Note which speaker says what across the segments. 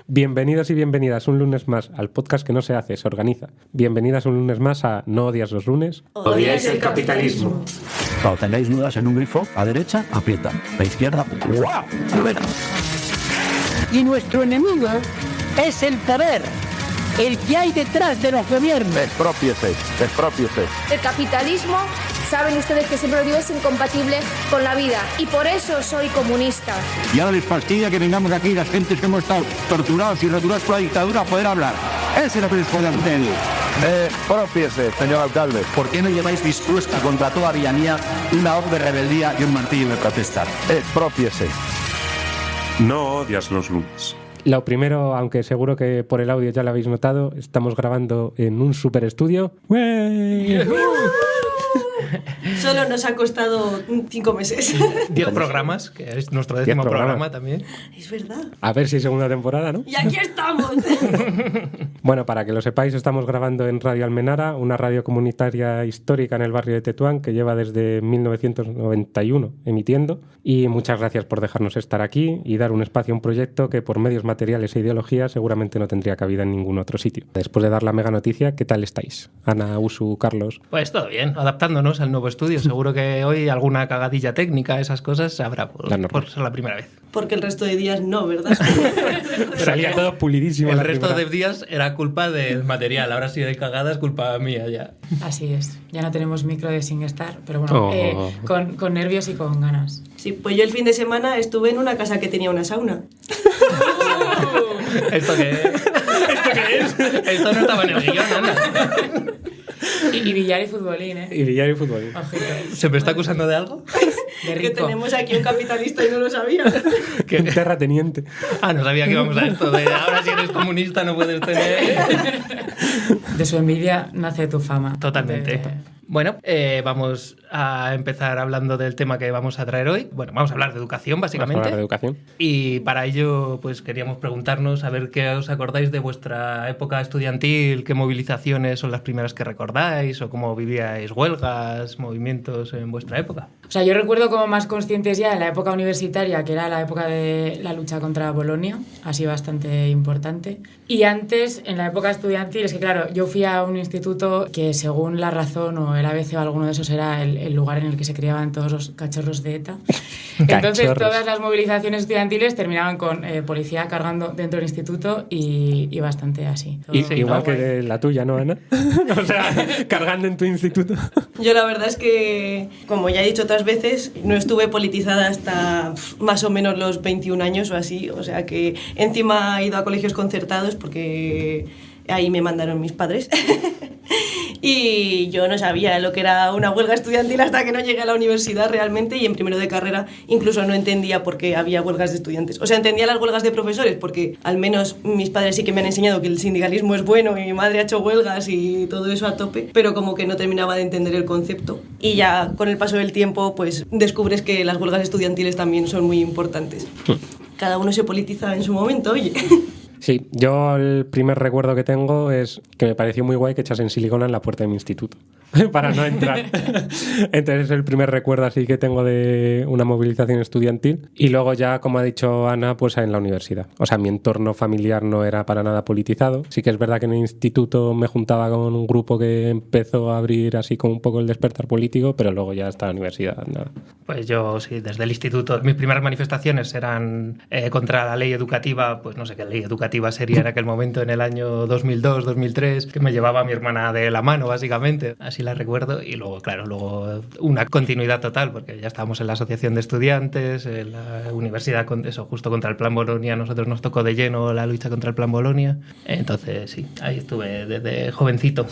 Speaker 1: Bienvenidos y bienvenidas un lunes más al podcast que no se hace, se organiza. Bienvenidas un lunes más a ¿No odias los lunes?
Speaker 2: Odiáis el capitalismo.
Speaker 3: Cuando tengáis dudas en un grifo, a derecha, aprieta. A izquierda, ¡guau!
Speaker 4: Y nuestro enemigo es el poder, el que hay detrás de los gobiernos.
Speaker 3: Expropiese.
Speaker 5: El capitalismo, saben ustedes que siempre lo digo, es incompatible con la vida y por eso soy comunista.
Speaker 3: Y ahora les fastidia que vengamos aquí las gentes que hemos estado torturados y returados por la dictadura a poder hablar. Ese es lo que les puede hacer.
Speaker 6: Expropiese, señor alcalde.
Speaker 3: ¿Por qué no lleváis dispuesta contra toda villanía una hoz de rebeldía y un martillo de protestar?
Speaker 6: Expropiese.
Speaker 2: No odias los lunes.
Speaker 1: Lo primero, aunque seguro que por el audio ya lo habéis notado, estamos grabando en un super estudio.
Speaker 7: Solo nos ha costado 5 meses.
Speaker 8: 10 programas, que es nuestro 10º programa también.
Speaker 7: Es verdad.
Speaker 1: A ver si segunda temporada, ¿no?
Speaker 7: Y aquí estamos.
Speaker 1: Bueno, para que lo sepáis, estamos grabando en Radio Almenara, una radio comunitaria histórica en el barrio de Tetuán que lleva desde 1991 emitiendo. Y muchas gracias por dejarnos estar aquí y dar un espacio a un proyecto que por medios materiales e ideología seguramente no tendría cabida en ningún otro sitio. Después de dar la mega noticia, ¿qué tal estáis? Ana, Usu, Carlos.
Speaker 8: Pues todo bien, adaptándonos al nuevo estudio. Seguro que hoy alguna cagadilla técnica, esas cosas, habrá por ser la primera vez.
Speaker 7: Porque el resto de días no, ¿verdad?
Speaker 1: Salía todo pulidísimo.
Speaker 8: El resto de días era culpa del material, ahora si hay cagadas, culpa mía ya.
Speaker 9: Así es, ya no tenemos micro de SingStar, pero bueno, con nervios y con ganas.
Speaker 7: Sí, pues yo el fin de semana estuve en una casa que tenía una sauna.
Speaker 8: ¿Esto qué es? ¿Esto qué es? Esto no estaba en el guión, Ana.
Speaker 9: Y billar y futbolín, ¿eh?
Speaker 1: Y billar y futbolín.
Speaker 9: Ojito.
Speaker 8: ¿Se me está acusando de algo?
Speaker 9: De
Speaker 7: Que
Speaker 9: rico.
Speaker 7: tenemos aquí un capitalista y no lo sabía.
Speaker 1: Un terrateniente.
Speaker 8: No sabía que íbamos a esto de ahora si eres comunista no puedes tener...
Speaker 9: De su envidia nace tu fama.
Speaker 8: Totalmente. Bueno, vamos a empezar hablando del tema que vamos a traer hoy. Bueno, vamos a hablar de educación, básicamente.
Speaker 1: Vamos a hablar de educación.
Speaker 8: Y para ello, pues queríamos preguntarnos a ver qué os acordáis de vuestra época estudiantil, qué movilizaciones son las primeras que recordáis, o cómo vivíais huelgas, movimientos en vuestra época.
Speaker 9: O sea, yo recuerdo como más conscientes ya en la época universitaria, que era la época de la lucha contra Bolonia, así bastante importante. Y antes, en la época estudiantil, es que claro, yo fui a un instituto que según La Razón o el ABC o alguno de esos era el lugar en el que se criaban todos los cachorros de ETA. Entonces todas las movilizaciones estudiantiles terminaban con policía cargando dentro del instituto y bastante así.
Speaker 1: Y, igual que la tuya, ¿no, Ana? O sea, cargando en tu instituto.
Speaker 7: Yo la verdad es que, como ya he dicho otras veces, no estuve politizada hasta más o menos los 21 años o así. O sea que encima he ido a colegios concertados porque ahí me mandaron mis padres. Y yo no sabía lo que era una huelga estudiantil hasta que no llegué a la universidad realmente, y en primero de carrera incluso no entendía por qué había huelgas de estudiantes. O sea, entendía las huelgas de profesores porque al menos mis padres sí que me han enseñado que el sindicalismo es bueno y mi madre ha hecho huelgas y todo eso a tope, pero como que no terminaba de entender el concepto. Y ya con el paso del tiempo pues descubres que las huelgas estudiantiles también son muy importantes. Cada uno se politiza en su momento, oye.
Speaker 1: Sí, yo el primer recuerdo que tengo es que me pareció muy guay que echasen silicona en la puerta de mi instituto para no entrar. Entonces es el primer recuerdo así que tengo de una movilización estudiantil. Y luego ya, como ha dicho Ana, pues en la universidad. O sea, mi entorno familiar no era para nada politizado. Sí que es verdad que en el instituto me juntaba con un grupo que empezó a abrir así como un poco el despertar político, pero luego ya hasta la universidad, nada.
Speaker 8: Pues yo sí, desde el instituto. Mis primeras manifestaciones eran contra la ley educativa, pues no sé qué ley educativa sería en aquel momento, en el año 2002, 2003, que me llevaba a mi hermana de la mano, básicamente. Así la recuerdo. Y luego, claro, una continuidad total, porque ya estábamos en la asociación de estudiantes, en la universidad, justo contra el Plan Bolonia. A nosotros nos tocó de lleno la lucha contra el Plan Bolonia. Entonces, sí, ahí estuve desde jovencito.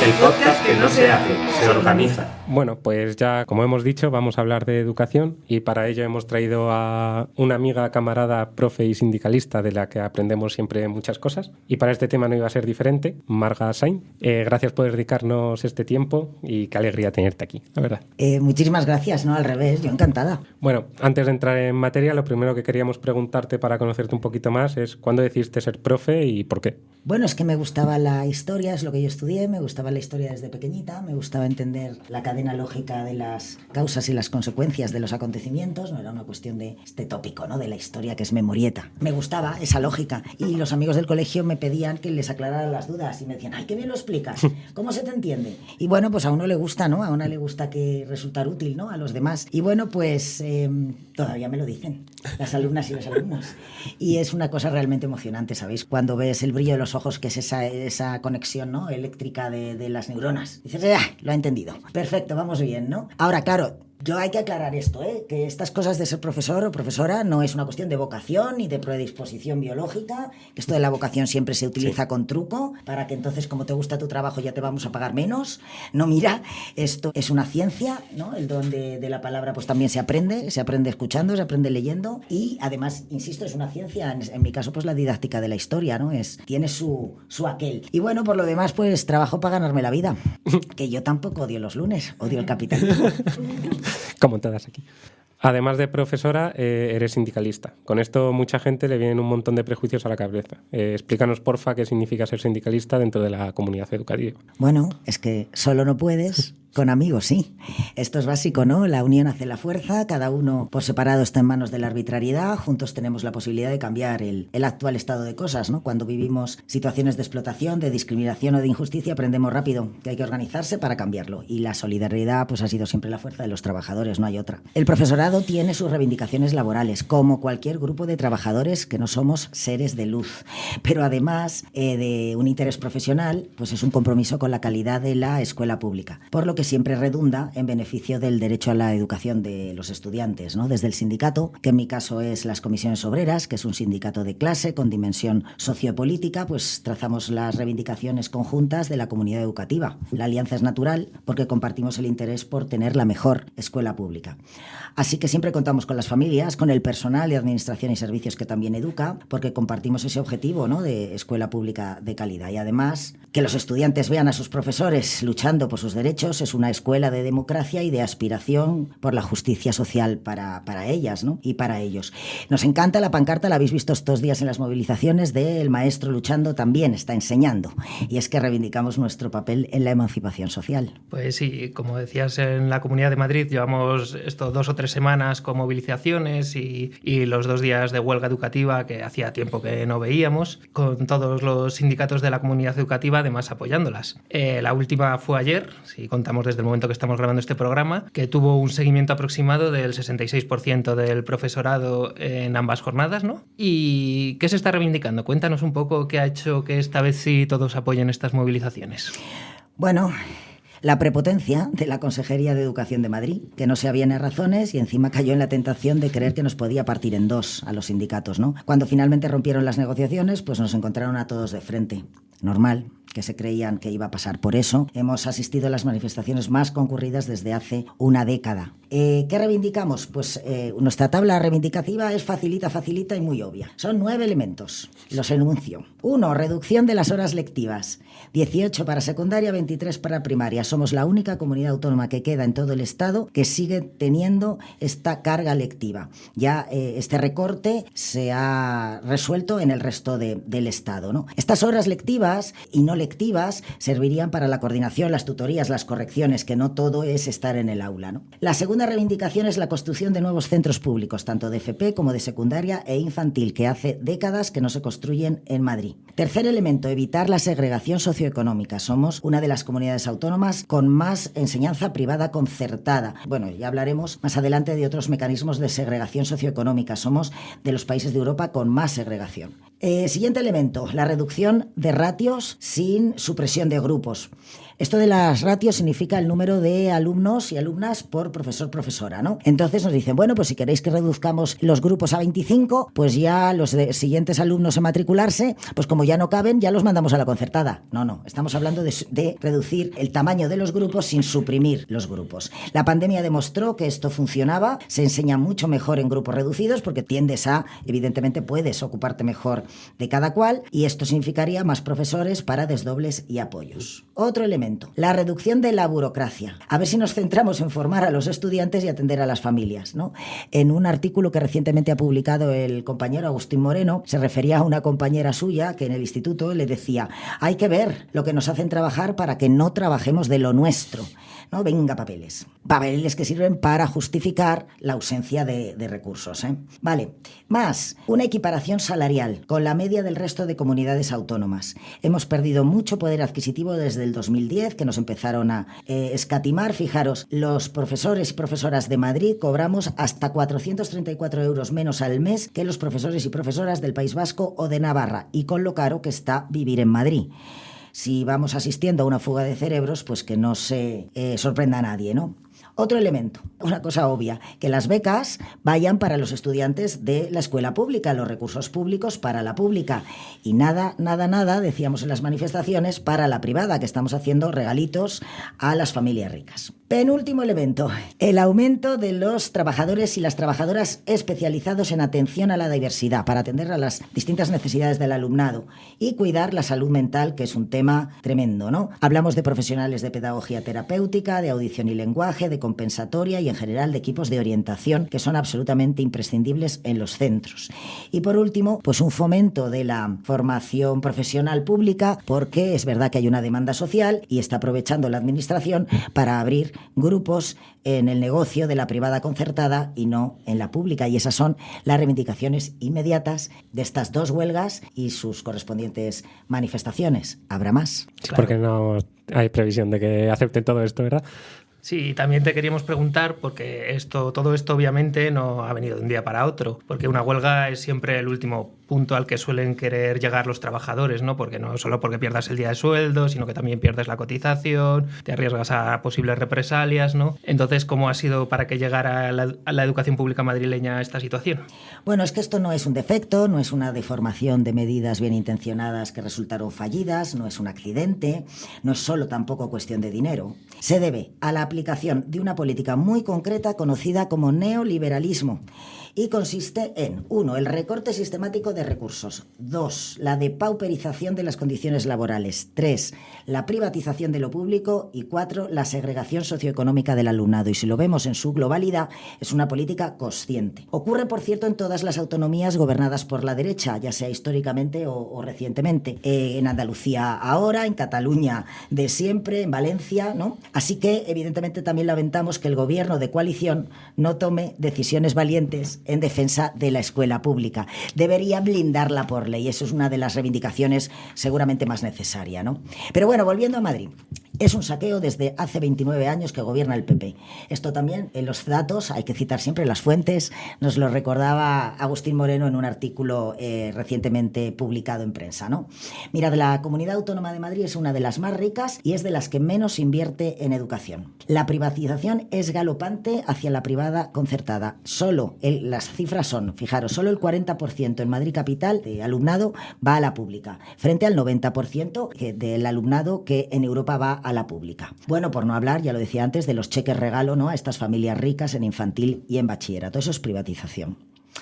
Speaker 2: El podcast que no se hace, se organiza.
Speaker 1: Bueno, pues ya, como hemos dicho, vamos a hablar de educación y para ello hemos traído a una amiga, camarada, profe y sindicalista de la que aprendemos siempre muchas cosas. Y para este tema no iba a ser diferente, Marga Sain. Gracias por dedicarnos este tiempo y qué alegría tenerte aquí, la verdad.
Speaker 10: Muchísimas gracias, no al revés, yo encantada.
Speaker 1: Bueno, antes de entrar en materia, lo primero que queríamos preguntarte para conocerte un poquito más es ¿cuándo decidiste ser profe y por qué?
Speaker 10: Bueno, es que me gustaba la historia, es lo que yo estudié, me gustaba la historia desde pequeñita, me gustaba entender la cadena lógica de las causas y las consecuencias de los acontecimientos, no era una cuestión de este tópico, ¿no? De la historia que es memorieta. Me gustaba esa lógica y los amigos del colegio me pedían que les aclarara las dudas y me decían, ¡ay, qué bien lo explicas! ¿Cómo se te entiende? Y bueno, pues a uno le gusta, ¿no? A una le gusta que resultar útil, ¿no? A los demás. Y bueno, pues todavía me lo dicen las alumnas y los alumnos. Y es una cosa realmente emocionante, ¿sabéis? Cuando ves el brillo de los ojos, que es esa conexión, ¿no? Eléctrica de las neuronas. Dices, lo he entendido. Perfecto, vamos bien, ¿no? Ahora, claro, yo hay que aclarar esto, que estas cosas de ser profesor o profesora no es una cuestión de vocación ni de predisposición biológica, que esto de la vocación siempre se utiliza con truco, para que entonces, como te gusta tu trabajo, ya te vamos a pagar menos. No, mira, esto es una ciencia, ¿no? El don de la palabra pues también se aprende escuchando, se aprende leyendo y además, insisto, es una ciencia, en mi caso pues la didáctica de la historia, ¿no? Tiene su aquel. Y bueno, por lo demás pues trabajo para ganarme la vida, que yo tampoco odio los lunes, odio el capitalismo.
Speaker 1: Como todas aquí. Además de profesora, eres sindicalista. Con esto mucha gente le vienen un montón de prejuicios a la cabeza. Explícanos, porfa, qué significa ser sindicalista dentro de la comunidad educativa.
Speaker 10: Bueno, es que solo no puedes... Con amigos, sí. Esto es básico, ¿no? La unión hace la fuerza, cada uno por separado está en manos de la arbitrariedad, juntos tenemos la posibilidad de cambiar el actual estado de cosas, ¿no? Cuando vivimos situaciones de explotación, de discriminación o de injusticia, aprendemos rápido que hay que organizarse para cambiarlo. Y la solidaridad, pues ha sido siempre la fuerza de los trabajadores, no hay otra. El profesorado tiene sus reivindicaciones laborales, como cualquier grupo de trabajadores que no somos seres de luz. Pero además de un interés profesional, pues es un compromiso con la calidad de la escuela pública. Por lo que siempre redunda en beneficio del derecho a la educación de los estudiantes, ¿no? Desde el sindicato, que en mi caso es las Comisiones Obreras, que es un sindicato de clase con dimensión sociopolítica, pues trazamos las reivindicaciones conjuntas de la comunidad educativa. La alianza es natural porque compartimos el interés por tener la mejor escuela pública. Así que siempre contamos con las familias, con el personal de administración y servicios que también educa, porque compartimos ese objetivo, ¿no? De escuela pública de calidad. Y además, que los estudiantes vean a sus profesores luchando por sus derechos es una escuela de democracia y de aspiración por la justicia social para ellas, ¿no? Y para ellos. Nos encanta la pancarta, la habéis visto estos días en las movilizaciones, de el maestro luchando también está enseñando. Y es que reivindicamos nuestro papel en la emancipación social.
Speaker 8: Pues sí, como decías, en la Comunidad de Madrid llevamos 2 o 3 semanas con movilizaciones y los 2 días de huelga educativa que hacía tiempo que no veíamos, con todos los sindicatos de la comunidad educativa además apoyándolas. La última fue ayer, si contamos desde el momento que estamos grabando este programa, que tuvo un seguimiento aproximado del 66% del profesorado en ambas jornadas, ¿no? ¿Y qué se está reivindicando? Cuéntanos un poco qué ha hecho que esta vez sí todos apoyen estas movilizaciones.
Speaker 10: Bueno, la prepotencia de la Consejería de Educación de Madrid, que no sabía ni razones y encima cayó en la tentación de creer que nos podía partir en dos a los sindicatos, ¿no? Cuando finalmente rompieron las negociaciones, pues nos encontraron a todos de frente. Normal, que se creían que iba a pasar. Por eso hemos asistido a las manifestaciones más concurridas desde hace una década. ¿Qué reivindicamos? Pues nuestra tabla reivindicativa es facilita y muy obvia. Son 9 elementos. Los enuncio. 1. Reducción de las horas lectivas. 18 para secundaria, 23 para primaria. Somos la única comunidad autónoma que queda en todo el Estado que sigue teniendo esta carga lectiva. Ya este recorte se ha resuelto en el resto del Estado, ¿no? Estas horas lectivas y no lectivas servirían para la coordinación, las tutorías, las correcciones, que no todo es estar en el aula, ¿no? La segunda reivindicación es la construcción de nuevos centros públicos, tanto de FP como de secundaria e infantil, que hace décadas que no se construyen en Madrid. Tercer elemento, evitar la segregación socioeconómica. Somos una de las comunidades autónomas con más enseñanza privada concertada. Bueno, ya hablaremos más adelante de otros mecanismos de segregación socioeconómica. Somos de los países de Europa con más segregación. Siguiente elemento, la reducción de ratios sin supresión de grupos. Esto de las ratios significa el número de alumnos y alumnas por profesor-profesora, ¿no? Entonces nos dicen, bueno, pues si queréis que reduzcamos los grupos a 25, pues ya los siguientes alumnos en matricularse, pues como ya no caben, ya los mandamos a la concertada. No, estamos hablando de reducir el tamaño de los grupos sin suprimir los grupos. La pandemia demostró que esto funcionaba, se enseña mucho mejor en grupos reducidos porque evidentemente puedes ocuparte mejor de cada cual y esto significaría más profesores para desdobles y apoyos. Otro elemento, elemento. La reducción de la burocracia. A ver si nos centramos en formar a los estudiantes y atender a las familias, ¿no? En un artículo que recientemente ha publicado el compañero Agustín Moreno, se refería a una compañera suya que en el instituto le decía: hay que ver lo que nos hacen trabajar para que no trabajemos de lo nuestro, ¿no? Venga, papeles. Papeles que sirven para justificar la ausencia de recursos, ¿eh? Vale. Más, una equiparación salarial con la media del resto de comunidades autónomas. Hemos perdido mucho poder adquisitivo desde el 2010, que nos empezaron a escatimar. Fijaros, los profesores y profesoras de Madrid cobramos hasta 434 euros menos al mes que los profesores y profesoras del País Vasco o de Navarra, y con lo caro que está vivir en Madrid. Si vamos asistiendo a una fuga de cerebros, pues que no se sorprenda a nadie, ¿no? Otro elemento, una cosa obvia, que las becas vayan para los estudiantes de la escuela pública, los recursos públicos para la pública, y nada, decíamos en las manifestaciones, para la privada, que estamos haciendo regalitos a las familias ricas. Penúltimo elemento, el aumento de los trabajadores y las trabajadoras especializados en atención a la diversidad, para atender a las distintas necesidades del alumnado y cuidar la salud mental, que es un tema tremendo, ¿no? Hablamos de profesionales de pedagogía terapéutica, de audición y lenguaje, de compensatoria y en general de equipos de orientación, que son absolutamente imprescindibles en los centros. Y por último, pues un fomento de la formación profesional pública, porque es verdad que hay una demanda social y está aprovechando la administración para abrir grupos en el negocio de la privada concertada y no en la pública, y esas son las reivindicaciones inmediatas de estas dos huelgas y sus correspondientes manifestaciones. ¿Habrá más?
Speaker 1: Sí, claro. Porque no hay previsión de que acepten todo esto, ¿verdad?
Speaker 8: Sí, también te queríamos preguntar, porque todo esto obviamente no ha venido de un día para otro, porque una huelga es siempre el último punto al que suelen querer llegar los trabajadores, ¿no? Porque no solo porque pierdas el día de sueldo, sino que también pierdes la cotización, te arriesgas a posibles represalias, ¿no? Entonces, ¿cómo ha sido para que llegara a la educación pública madrileña esta situación?
Speaker 10: Bueno, es que esto no es un defecto, no es una deformación de medidas bien intencionadas que resultaron fallidas, no es un accidente, no es solo tampoco cuestión de dinero. Se debe a la aplicación de una política muy concreta conocida como neoliberalismo, y consiste en 1. El recorte sistemático de recursos, 2. La depauperización de las condiciones laborales, 3. La privatización de lo público y 4. La segregación socioeconómica del alumnado. Y si lo vemos en su globalidad, es una política consciente. Ocurre, por cierto, en todas las autonomías gobernadas por la derecha, ya sea históricamente o recientemente. En Andalucía ahora, en Cataluña de siempre, en Valencia, ¿no? Así que, evidentemente, también lamentamos que el gobierno de coalición no tome decisiones valientes en defensa de la escuela pública. Debería blindarla por ley. Eso es una de las reivindicaciones seguramente más necesaria, ¿no? Pero bueno, volviendo a Madrid. Es un saqueo desde hace 29 años que gobierna el PP. Esto también, en los datos, hay que citar siempre las fuentes, nos lo recordaba Agustín Moreno en un artículo recientemente publicado en prensa, ¿no? Mirad, la Comunidad Autónoma de Madrid es una de las más ricas y es de las que menos invierte en educación. La privatización es galopante hacia la privada concertada. Las cifras son, fijaros, solo el 40% en Madrid capital de alumnado va a la pública, frente al 90% del alumnado que en Europa va a la pública. Bueno, por no hablar, ya lo decía antes, de los cheques regalo, ¿no?, a estas familias ricas en infantil y en bachillerato. Eso es privatización.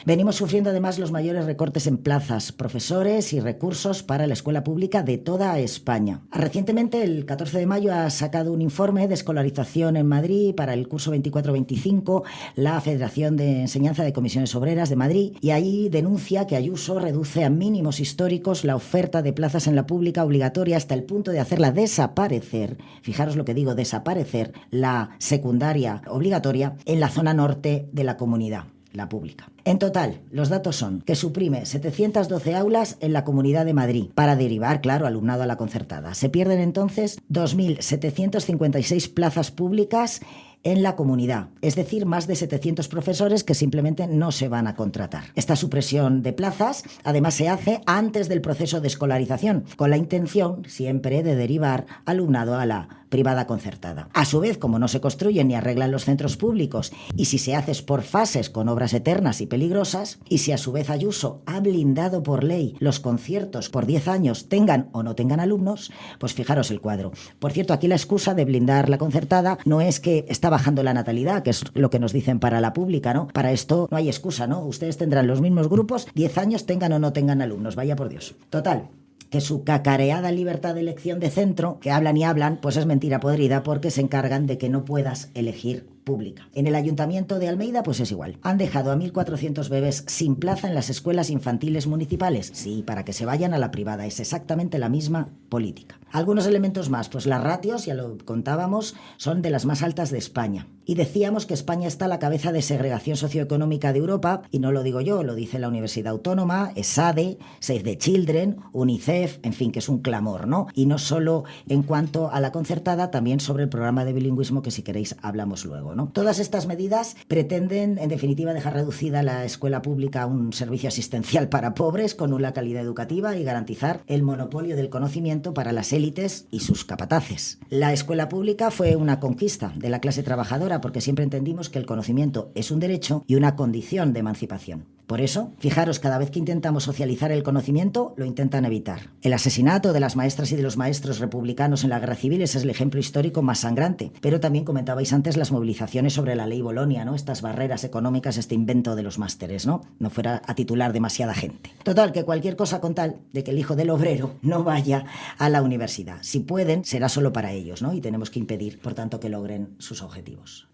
Speaker 10: Venimos sufriendo además los mayores recortes en plazas, profesores y recursos para la escuela pública de toda España. Recientemente, el 14 de mayo, ha sacado un informe de escolarización en Madrid para el curso 24-25, la Federación de Enseñanza de Comisiones Obreras de Madrid, y ahí denuncia que Ayuso reduce a mínimos históricos la oferta de plazas en la pública obligatoria hasta el punto de hacerla desaparecer, fijaros lo que digo, desaparecer la secundaria obligatoria en la zona norte de la comunidad, la pública. En total, los datos son que suprime 712 aulas en la Comunidad de Madrid para derivar, claro, alumnado a la concertada. Se pierden entonces 2.756 plazas públicas en la comunidad, es decir, más de 700 profesores que simplemente no se van a contratar. Esta supresión de plazas, además, se hace antes del proceso de escolarización, con la intención siempre de derivar alumnado a la privada concertada. A su vez, como no se construyen ni arreglan los centros públicos, y si se hace es por fases con obras eternas y peligrosas, y si a su vez Ayuso ha blindado por ley los conciertos por 10 años, tengan o no tengan alumnos, pues fijaros el cuadro. Por cierto, aquí la excusa de blindar la concertada no es que está bajando la natalidad, que es lo que nos dicen para la pública, ¿no? Para esto no hay excusa, ¿no? Ustedes tendrán los mismos grupos, 10 años, tengan o no tengan alumnos, vaya por Dios. Total, que su cacareada libertad de elección de centro, que hablan y hablan, pues es mentira podrida porque se encargan de que no puedas elegir pública. En el Ayuntamiento de Almeida pues es igual. Han dejado a 1.400 bebés sin plaza en las escuelas infantiles municipales. Sí, para que se vayan a la privada. Es exactamente la misma política. Algunos elementos más, pues las ratios, ya lo contábamos, son de las más altas de España. Y decíamos que España está a la cabeza de segregación socioeconómica de Europa, y no lo digo yo, lo dice la Universidad Autónoma, ESADE, Save the Children, UNICEF, en fin, que es un clamor, ¿no? Y no solo en cuanto a la concertada, también sobre el programa de bilingüismo, que si queréis hablamos luego, ¿no? Todas estas medidas pretenden, en definitiva, dejar reducida la escuela pública a un servicio asistencial para pobres con nula calidad educativa y garantizar el monopolio del conocimiento para las élites y sus capataces. La escuela pública fue una conquista de la clase trabajadora porque siempre entendimos que el conocimiento es un derecho y una condición de emancipación. Por eso, fijaros, cada vez que intentamos socializar el conocimiento, lo intentan evitar. El asesinato de las maestras y de los maestros republicanos en la Guerra Civil es el ejemplo histórico más sangrante. Pero también comentabais antes las movilizaciones sobre la ley Bolonia, ¿no? Estas barreras económicas, este invento de los másteres, ¿no? No fuera a titular demasiada gente. Total, que cualquier cosa con tal de que el hijo del obrero no vaya a la universidad. Si pueden, será solo para ellos, ¿no? Y tenemos que impedir, por tanto, que logren sus objetivos.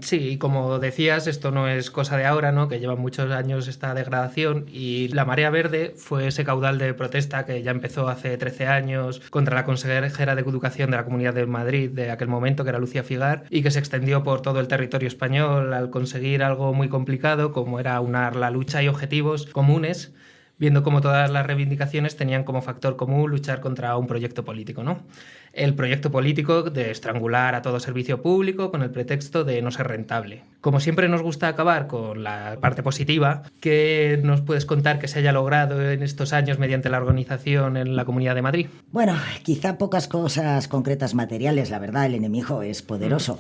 Speaker 8: Sí, y como decías, esto no es cosa de ahora, ¿no? Que llevan muchos años esta degradación, y la Marea Verde fue ese caudal de protesta que ya empezó hace 13 años contra la consejera de Educación de la Comunidad de Madrid de aquel momento, que era Lucía Figar, y que se extendió por todo el territorio español al conseguir algo muy complicado, como era unar la lucha y objetivos comunes, viendo cómo todas las reivindicaciones tenían como factor común luchar contra un proyecto político, ¿no? El proyecto político de estrangular a todo servicio público con el pretexto de no ser rentable. Como siempre nos gusta acabar con la parte positiva, ¿qué nos puedes contar que se haya logrado en estos años mediante la organización en la Comunidad de Madrid?
Speaker 10: Bueno, quizá pocas cosas concretas materiales, la verdad, el enemigo es poderoso.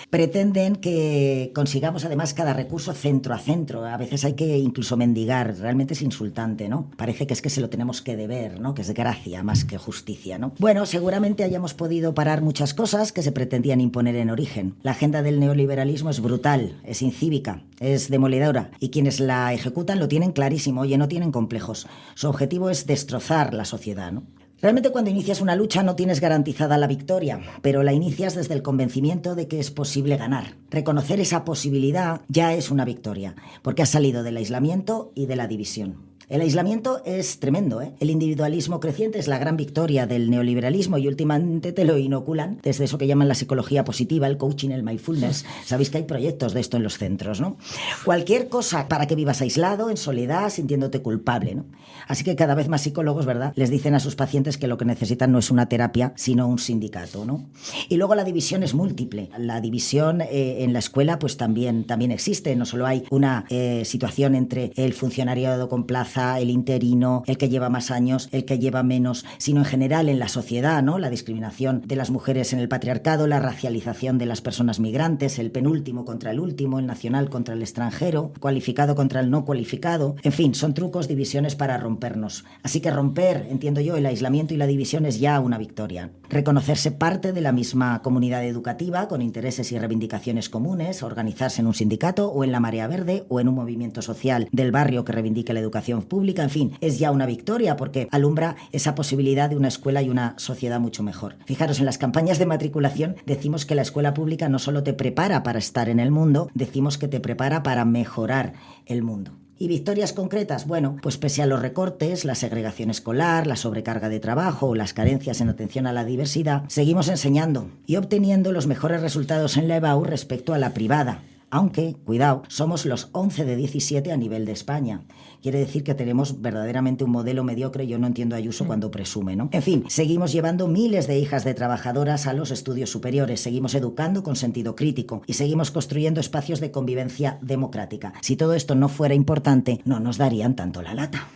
Speaker 10: Pretenden que consigamos además cada recurso centro a centro. A veces hay que incluso mendigar. Realmente es insultante, ¿no? Parece que se lo tenemos que deber, ¿no? Que es gracia más que justicia, ¿no? Bueno, seguramente hayamos podido parar muchas cosas que se pretendían imponer en origen. La agenda del neoliberalismo es brutal, es incívica, es demoledora, y quienes la ejecutan lo tienen clarísimo. Oye, no tienen complejos. Su objetivo es destrozar la sociedad, ¿no? Realmente cuando inicias una lucha no tienes garantizada la victoria, pero la inicias desde el convencimiento de que es posible ganar. Reconocer esa posibilidad ya es una victoria, porque has salido del aislamiento y de la división. El aislamiento es tremendo, ¿eh? El individualismo creciente es la gran victoria del neoliberalismo y últimamente te lo inoculan desde eso que llaman la psicología positiva, el coaching, el mindfulness. Sabéis que hay proyectos de esto en los centros, ¿no? Cualquier cosa para que vivas aislado, en soledad, sintiéndote culpable, ¿no? Así que cada vez más psicólogos, ¿verdad?, les dicen a sus pacientes que lo que necesitan no es una terapia, sino un sindicato, ¿no? Y luego la división es múltiple. La división en la escuela pues también existe. No solo hay una situación entre el funcionariado con plaza, el interino, el que lleva más años, el que lleva menos, sino en general en la sociedad, ¿no? La discriminación de las mujeres en el patriarcado, la racialización de las personas migrantes, el penúltimo contra el último, el nacional contra el extranjero, cualificado contra el no cualificado. En fin, son trucos, divisiones para rompernos. Así que romper, entiendo yo, el aislamiento y la división es ya una victoria. Reconocerse parte de la misma comunidad educativa con intereses y reivindicaciones comunes, organizarse en un sindicato o en la Marea Verde o en un movimiento social del barrio que reivindique la educación pública, en fin, es ya una victoria porque alumbra esa posibilidad de una escuela y una sociedad mucho mejor. Fijaros, en las campañas de matriculación decimos que la escuela pública no solo te prepara para estar en el mundo, decimos que te prepara para mejorar el mundo. ¿Y victorias concretas? Bueno, pues pese a los recortes, la segregación escolar, la sobrecarga de trabajo o las carencias en atención a la diversidad, seguimos enseñando y obteniendo los mejores resultados en la EBAU respecto a la privada. Aunque, cuidado, somos los 11 de 17 a nivel de España. Quiere decir que tenemos verdaderamente un modelo mediocre. Yo no entiendo a Ayuso cuando presume, ¿no? En fin, seguimos llevando miles de hijas de trabajadoras a los estudios superiores, seguimos educando con sentido crítico y seguimos construyendo espacios de convivencia democrática. Si todo esto no fuera importante, no nos darían tanto la lata.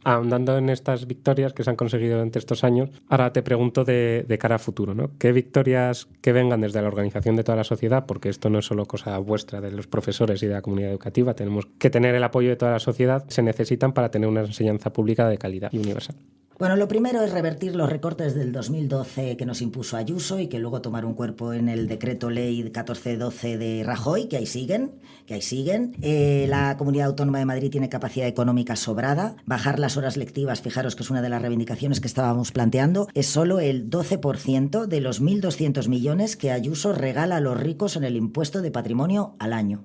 Speaker 1: Ahondando en estas victorias que se han conseguido durante estos años, ahora te pregunto de cara a futuro, ¿no? ¿Qué victorias que vengan desde la organización de toda la sociedad? Porque esto no es solo cosa vuestra de los profesores y de la comunidad educativa, tenemos que tener el apoyo de toda la sociedad, se necesitan para tener una enseñanza pública de calidad y universal.
Speaker 10: Bueno, lo primero es revertir los recortes del 2012 que nos impuso Ayuso y que luego tomaron cuerpo en el decreto ley 1412 de Rajoy, que ahí siguen. La Comunidad Autónoma de Madrid tiene capacidad económica sobrada. Bajar las horas lectivas, fijaros que es una de las reivindicaciones que estábamos planteando, es solo el 12% de los 1.200 millones que Ayuso regala a los ricos en el impuesto de patrimonio al año.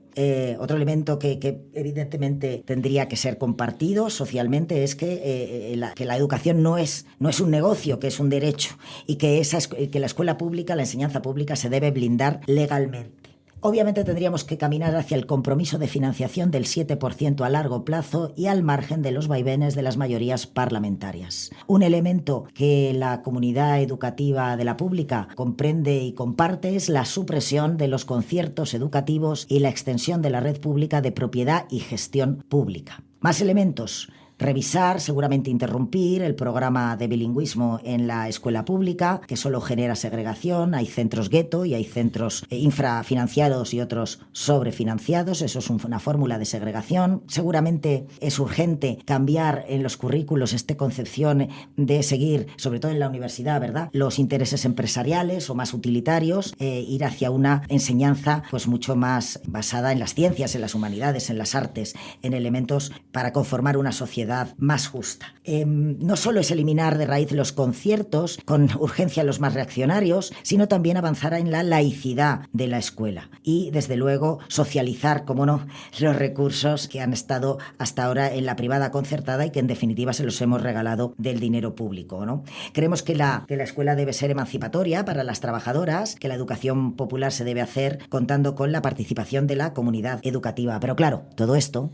Speaker 10: Otro elemento que evidentemente tendría que ser compartido socialmente es que la educación no es un negocio, que es un derecho, y que la escuela pública, la enseñanza pública, se debe blindar legalmente. Obviamente tendríamos que caminar hacia el compromiso de financiación del 7% a largo plazo y al margen de los vaivenes de las mayorías parlamentarias. Un elemento que la comunidad educativa de la pública comprende y comparte es la supresión de los conciertos educativos y la extensión de la red pública de propiedad y gestión pública. Más elementos. Revisar, seguramente interrumpir, el programa de bilingüismo en la escuela pública, que solo genera segregación. Hay centros gueto y hay centros infrafinanciados y otros sobrefinanciados. Eso es una fórmula de segregación. Seguramente es urgente cambiar en los currículos esta concepción de seguir, sobre todo en la universidad, ¿verdad?, los intereses empresariales o más utilitarios, ir hacia una enseñanza pues mucho más basada en las ciencias, en las humanidades, en las artes, en elementos para conformar una sociedad más justa. No solo es eliminar de raíz los conciertos, con urgencia los más reaccionarios, sino también avanzar en la laicidad de la escuela y, desde luego, socializar, como no, los recursos que han estado hasta ahora en la privada concertada y que en definitiva se los hemos regalado del dinero público, ¿no? Creemos que la escuela debe ser emancipatoria para las trabajadoras, que la educación popular se debe hacer contando con la participación de la comunidad educativa. Pero claro, todo esto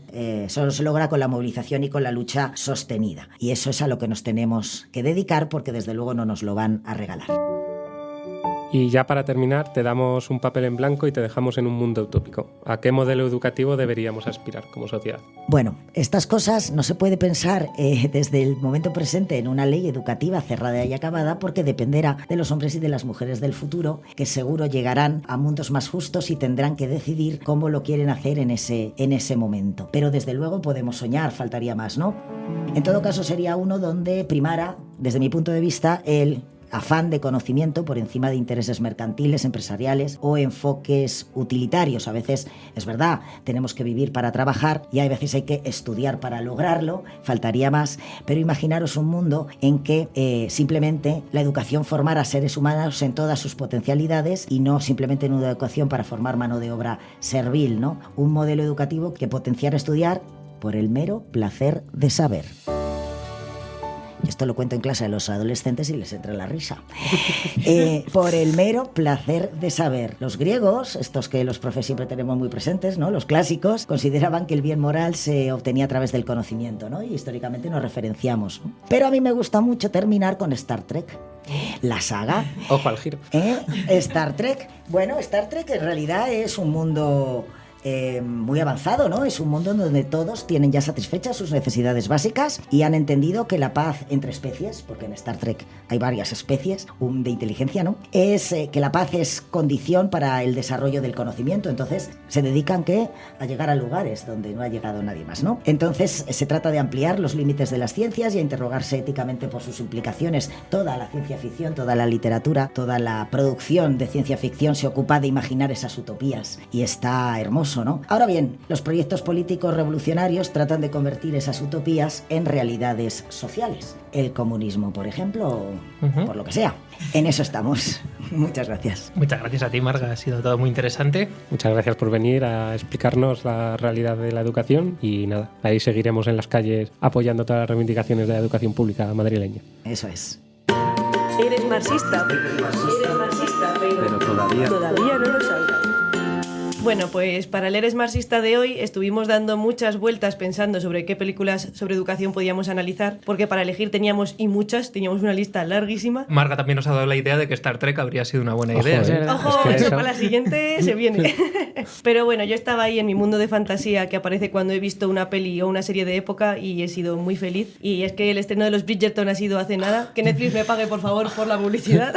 Speaker 10: solo se logra con la movilización y con la lucha sostenida. Y eso es a lo que nos tenemos que dedicar, porque desde luego no nos lo van a regalar.
Speaker 1: Y ya para terminar, te damos un papel en blanco y te dejamos en un mundo utópico. ¿A qué modelo educativo deberíamos aspirar como sociedad?
Speaker 10: Bueno, estas cosas no se puede pensar desde el momento presente en una ley educativa cerrada y acabada, porque dependerá de los hombres y de las mujeres del futuro, que seguro llegarán a mundos más justos y tendrán que decidir cómo lo quieren hacer en ese momento. Pero desde luego podemos soñar, faltaría más, ¿no? En todo caso sería uno donde primara, desde mi punto de vista, el afán de conocimiento por encima de intereses mercantiles, empresariales o enfoques utilitarios. A veces, es verdad, tenemos que vivir para trabajar y a veces hay que estudiar para lograrlo, faltaría más, pero imaginaros un mundo en que simplemente la educación formara seres humanos en todas sus potencialidades y no simplemente en una educación para formar mano de obra servil, ¿no? Un modelo educativo que potenciara estudiar por el mero placer de saber. Esto lo cuento en clase a los adolescentes y les entra la risa. Por el mero placer de saber. Los griegos, estos que los profes siempre tenemos muy presentes, ¿no?, los clásicos, consideraban que el bien moral se obtenía a través del conocimiento, ¿no?, y históricamente nos referenciamos, ¿no? Pero a mí me gusta mucho terminar con Star Trek. La saga.
Speaker 1: Ojo al giro.
Speaker 10: Star Trek. Bueno, Star Trek en realidad es un mundo muy avanzado, ¿no? Es un mundo donde todos tienen ya satisfechas sus necesidades básicas y han entendido que la paz entre especies, porque en Star Trek hay varias especies de inteligencia, ¿no?, es que la paz es condición para el desarrollo del conocimiento. Entonces se dedican a llegar a lugares donde no ha llegado nadie más, ¿no? Entonces se trata de ampliar los límites de las ciencias y a interrogarse éticamente por sus implicaciones. Toda la ciencia ficción, toda la literatura, toda la producción de ciencia ficción se ocupa de imaginar esas utopías y está hermoso, ¿no? Ahora bien, los proyectos políticos revolucionarios tratan de convertir esas utopías en realidades sociales. El comunismo, por ejemplo, por lo que sea. En eso estamos. Muchas gracias.
Speaker 8: Muchas gracias a ti, Marga. Ha sido todo muy interesante.
Speaker 1: Muchas gracias por venir a explicarnos la realidad de la educación y nada, ahí seguiremos en las calles apoyando todas las reivindicaciones de la educación pública madrileña.
Speaker 10: Eso es.
Speaker 7: ¿Eres marxista? Eres marxista,
Speaker 6: Pero
Speaker 7: todavía no lo sabes. Bueno, pues para el Eres Marxista de hoy estuvimos dando muchas vueltas pensando sobre qué películas sobre educación podíamos analizar, porque para elegir teníamos una lista larguísima.
Speaker 8: Marga también nos ha dado la idea de que Star Trek habría sido una buena idea.
Speaker 7: Ojo, eso para la siguiente se viene. Pero bueno, yo estaba ahí en mi mundo de fantasía que aparece cuando he visto una peli o una serie de época y he sido muy feliz. Y es que el estreno de los Bridgerton ha sido hace nada. Que Netflix me pague, por favor, por la publicidad.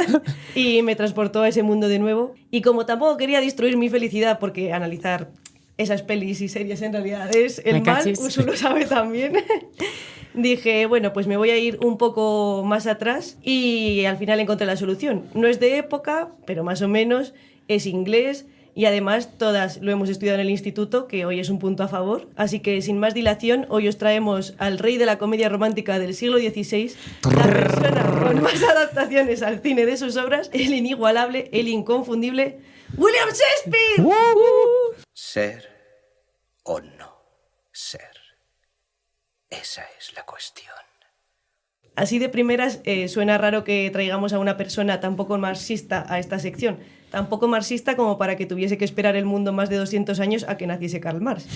Speaker 7: Y me transportó a ese mundo de nuevo. Y como tampoco quería destruir mi felicidad, porque analizar esas pelis y series en realidad es el
Speaker 9: Me
Speaker 7: mal,
Speaker 9: cachis.
Speaker 7: Usu lo sabe también. Dije, bueno, pues me voy a ir un poco más atrás y al final encontré la solución. No es de época, pero más o menos es inglés y además todas lo hemos estudiado en el instituto, que hoy es un punto a favor. Así que sin más dilación, hoy os traemos al rey de la comedia romántica del siglo XVI, la persona con más adaptaciones al cine de sus obras, el inigualable, el inconfundible William Shakespeare.
Speaker 2: Ser o no ser. Esa es la cuestión.
Speaker 7: Así de primeras, suena raro que traigamos a una persona tan poco marxista a esta sección. Tan poco marxista como para que tuviese que esperar el mundo más de 200 años a que naciese Karl Marx.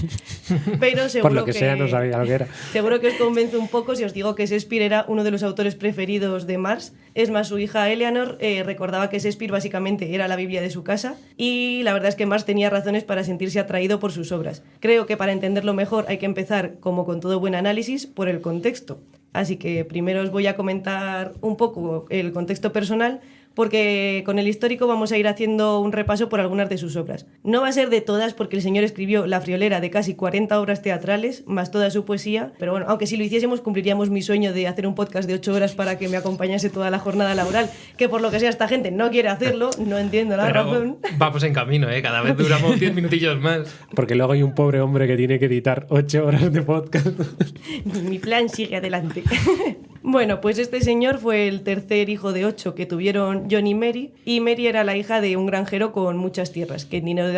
Speaker 7: Pero seguro
Speaker 1: Por lo que sea, no sabía lo que era.
Speaker 7: Seguro que os convence un poco si os digo que Shakespeare era uno de los autores preferidos de Marx. Es más, su hija Eleanor recordaba que Shakespeare básicamente era la Biblia de su casa y la verdad es que Marx tenía razones para sentirse atraído por sus obras. Creo que para entenderlo mejor hay que empezar, como con todo buen análisis, por el contexto. Así que primero os voy a comentar un poco el contexto personal, porque con el histórico vamos a ir haciendo un repaso por algunas de sus obras. No va a ser de todas, porque el señor escribió La friolera de casi 40 obras teatrales, más toda su poesía, pero bueno, aunque si lo hiciésemos cumpliríamos mi sueño de hacer un podcast de 8 horas para que me acompañase toda la jornada laboral, que por lo que sea esta gente no quiere hacerlo, no entiendo la razón.
Speaker 8: Vamos en camino, ¿eh? Cada vez duramos 10 minutillos más.
Speaker 1: Porque luego hay un pobre hombre que tiene que editar 8 horas de podcast.
Speaker 7: Mi plan sigue adelante. Bueno, pues este señor fue el tercer hijo de 8 que tuvieron John y Mary era la hija de un granjero con muchas tierras, que en dinero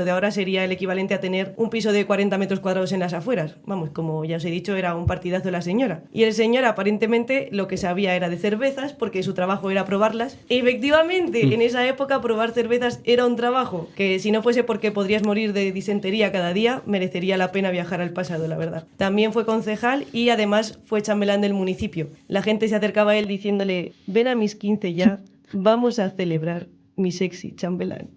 Speaker 7: de ahora sería el equivalente a tener un piso de 40 metros cuadrados en las afueras. Vamos, como ya os he dicho, era un partidazo la señora. Y el señor aparentemente lo que sabía era de cervezas, porque su trabajo era probarlas. Y efectivamente, en esa época probar cervezas era un trabajo que, si no fuese porque podrías morir de disentería cada día, merecería la pena viajar al pasado, la verdad. También fue concejal y además fue chambelán del municipio. La gente se acercaba a él diciéndole: ven a mis 15 ya, vamos a celebrar mi sexy chambelán.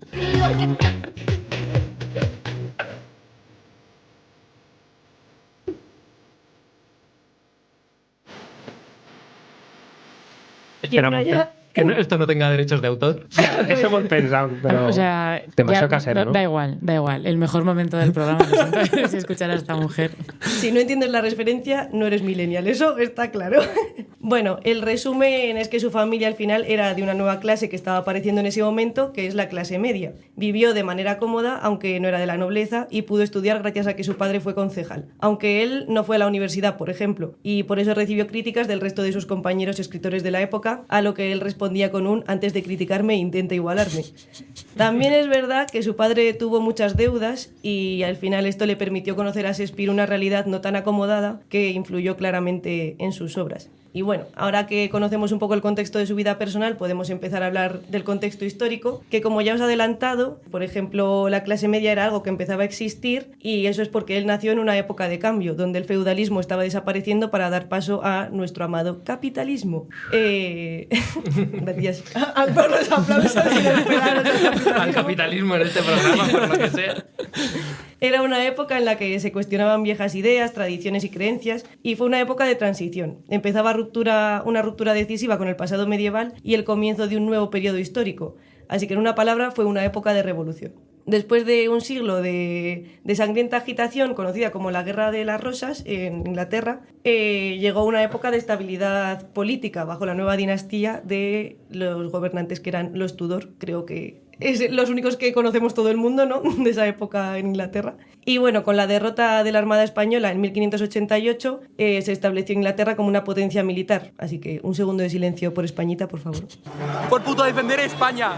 Speaker 8: Esperamos que esto no tenga derechos de autor.
Speaker 1: Eso hemos pensado, pero
Speaker 9: O sea,
Speaker 1: demasiado casero, ¿no?
Speaker 9: Da igual. El mejor momento del programa lo siento, es escuchar a esta mujer.
Speaker 7: Si no entiendes la referencia, no eres millennial, eso está claro. Bueno, el resumen es que su familia al final era de una nueva clase que estaba apareciendo en ese momento, que es la clase media. Vivió de manera cómoda, aunque no era de la nobleza, y pudo estudiar gracias a que su padre fue concejal. Aunque él no fue a la universidad, por ejemplo, y por eso recibió críticas del resto de sus compañeros escritores de la época, a lo que él respondía con un: antes de criticarme, intenta igualarme. También es verdad que su padre tuvo muchas deudas y al final esto le permitió conocer a Shakespeare una realidad no tan acomodada que influyó claramente en sus obras. Y bueno, ahora que conocemos un poco el contexto de su vida personal, podemos empezar a hablar del contexto histórico, que como ya os he adelantado, por ejemplo, la clase media era algo que empezaba a existir y eso es porque él nació en una época de cambio, donde el feudalismo estaba desapareciendo para dar paso a nuestro amado capitalismo. Gracias. Los aplausos
Speaker 8: Al capitalismo en este programa, por lo que sea.
Speaker 7: Era una época en la que se cuestionaban viejas ideas, tradiciones y creencias, y fue una época de transición. Empezaba una ruptura decisiva con el pasado medieval y el comienzo de un nuevo periodo histórico. Así que en una palabra fue una época de revolución. Después de un siglo de sangrienta agitación conocida como la Guerra de las Rosas en Inglaterra, llegó una época de estabilidad política bajo la nueva dinastía de los gobernantes que eran los Tudor. Creo que es los únicos que conocemos todo el mundo, ¿no?, de esa época en Inglaterra. Y bueno, con la derrota de la Armada Española en 1588 se estableció Inglaterra como una potencia militar. Así que un segundo de silencio por Españita, por favor.
Speaker 3: ¡Por puto defender España!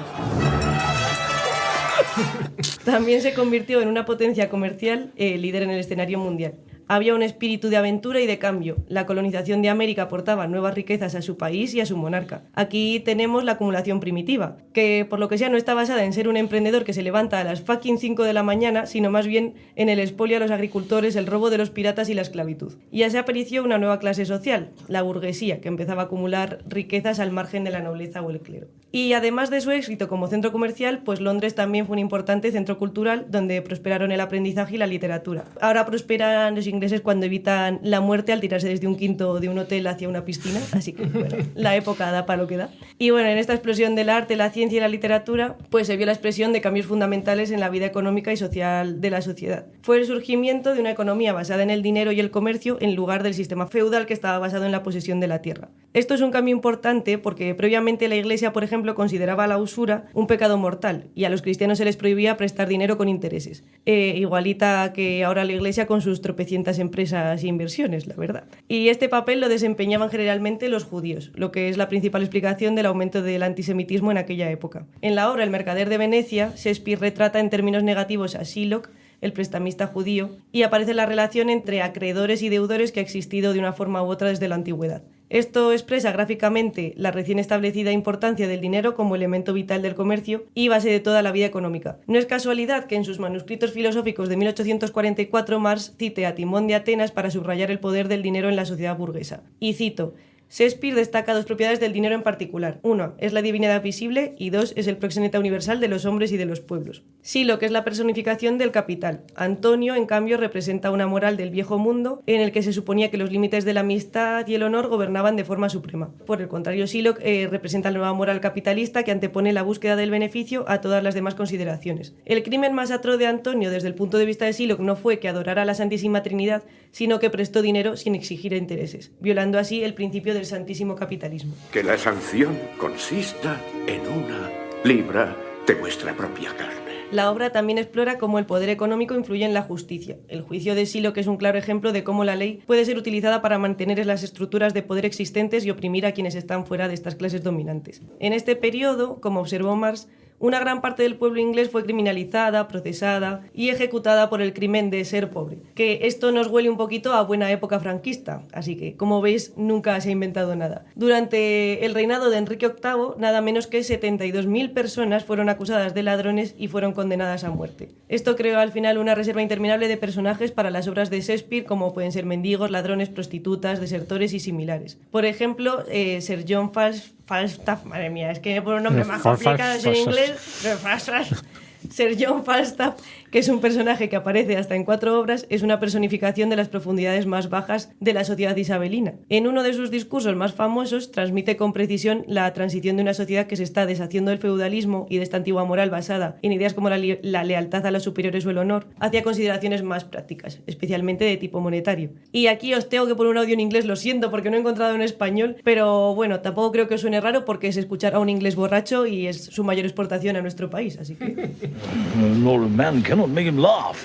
Speaker 7: También se convirtió en una potencia comercial líder en el escenario mundial. Había un espíritu de aventura y de cambio. La colonización de América aportaba nuevas riquezas a su país y a su monarca. Aquí tenemos la acumulación primitiva, que por lo que sea no está basada en ser un emprendedor que se levanta a las fucking 5 de la mañana, sino más bien en el expolio a los agricultores, el robo de los piratas y la esclavitud. Y así apareció una nueva clase social, la burguesía, que empezaba a acumular riquezas al margen de la nobleza o el clero. Y además de su éxito como centro comercial, pues Londres también fue un importante centro cultural donde prosperaron el aprendizaje y la literatura. Ahora prosperan los ingleses ingleses cuando evitan la muerte al tirarse desde un quinto de un hotel hacia una piscina, así que bueno, la época da para lo que da. Y bueno, en esta explosión del arte, la ciencia y la literatura, pues se vio la expresión de cambios fundamentales en la vida económica y social de la sociedad. Fue el surgimiento de una economía basada en el dinero y el comercio en lugar del sistema feudal que estaba basado en la posesión de la tierra. Esto es un cambio importante porque previamente la Iglesia, por ejemplo, consideraba la usura un pecado mortal y a los cristianos se les prohibía prestar dinero con intereses. Igualita que ahora la Iglesia con sus tropecientas empresas e inversiones, la verdad. Y este papel lo desempeñaban generalmente los judíos, lo que es la principal explicación del aumento del antisemitismo en aquella época. En la obra El mercader de Venecia, Shakespeare retrata en términos negativos a Shylock, el prestamista judío, y aparece la relación entre acreedores y deudores que ha existido de una forma u otra desde la antigüedad. Esto expresa gráficamente la recién establecida importancia del dinero como elemento vital del comercio y base de toda la vida económica. No es casualidad que en sus manuscritos filosóficos de 1844 Marx cite a Timón de Atenas para subrayar el poder del dinero en la sociedad burguesa. Y cito: Shakespeare destaca dos propiedades del dinero en particular. 1. Es la divinidad visible y 2. Es el proxeneta universal de los hombres y de los pueblos. Shylock es la personificación del capital. Antonio, en cambio, representa una moral del viejo mundo en el que se suponía que los límites de la amistad y el honor gobernaban de forma suprema. Por el contrario, Shylock representa la nueva moral capitalista que antepone la búsqueda del beneficio a todas las demás consideraciones. El crimen más atroz de Antonio desde el punto de vista de Shylock no fue que adorara a la Santísima Trinidad, sino que prestó dinero sin exigir intereses, violando así el principio del santísimo capitalismo.
Speaker 11: Que la sanción consista en una libra de vuestra propia carne.
Speaker 7: La obra también explora cómo el poder económico influye en la justicia. El juicio de Shylock es un claro ejemplo de cómo la ley puede ser utilizada para mantener las estructuras de poder existentes y oprimir a quienes están fuera de estas clases dominantes. En este periodo, como observó Marx, una gran parte del pueblo inglés fue criminalizada, procesada y ejecutada por el crimen de ser pobre. Que esto nos huele un poquito a buena época franquista, así que, como veis, nunca se ha inventado nada. Durante el reinado de Enrique VIII, nada menos que 72.000 personas fueron acusadas de ladrones y fueron condenadas a muerte. Esto creó al final una reserva interminable de personajes para las obras de Shakespeare, como pueden ser mendigos, ladrones, prostitutas, desertores y similares. Por ejemplo, Sir John Falstaff, madre mía, es que me pone un nombre más complicado en inglés. Sir John Falstaff, que es un personaje que aparece hasta en 4 obras, es una personificación de las profundidades más bajas de la sociedad isabelina. En uno de sus discursos más famosos transmite con precisión la transición de una sociedad que se está deshaciendo del feudalismo y de esta antigua moral basada en ideas como la lealtad a los superiores o el honor, hacia consideraciones más prácticas, especialmente de tipo monetario. Y aquí os tengo que poner un audio en inglés, lo siento porque no he encontrado en español, pero bueno, tampoco creo que os suene raro porque es escuchar a un inglés borracho y es su mayor exportación a nuestro país, así que...
Speaker 6: An old man cannot make him laugh.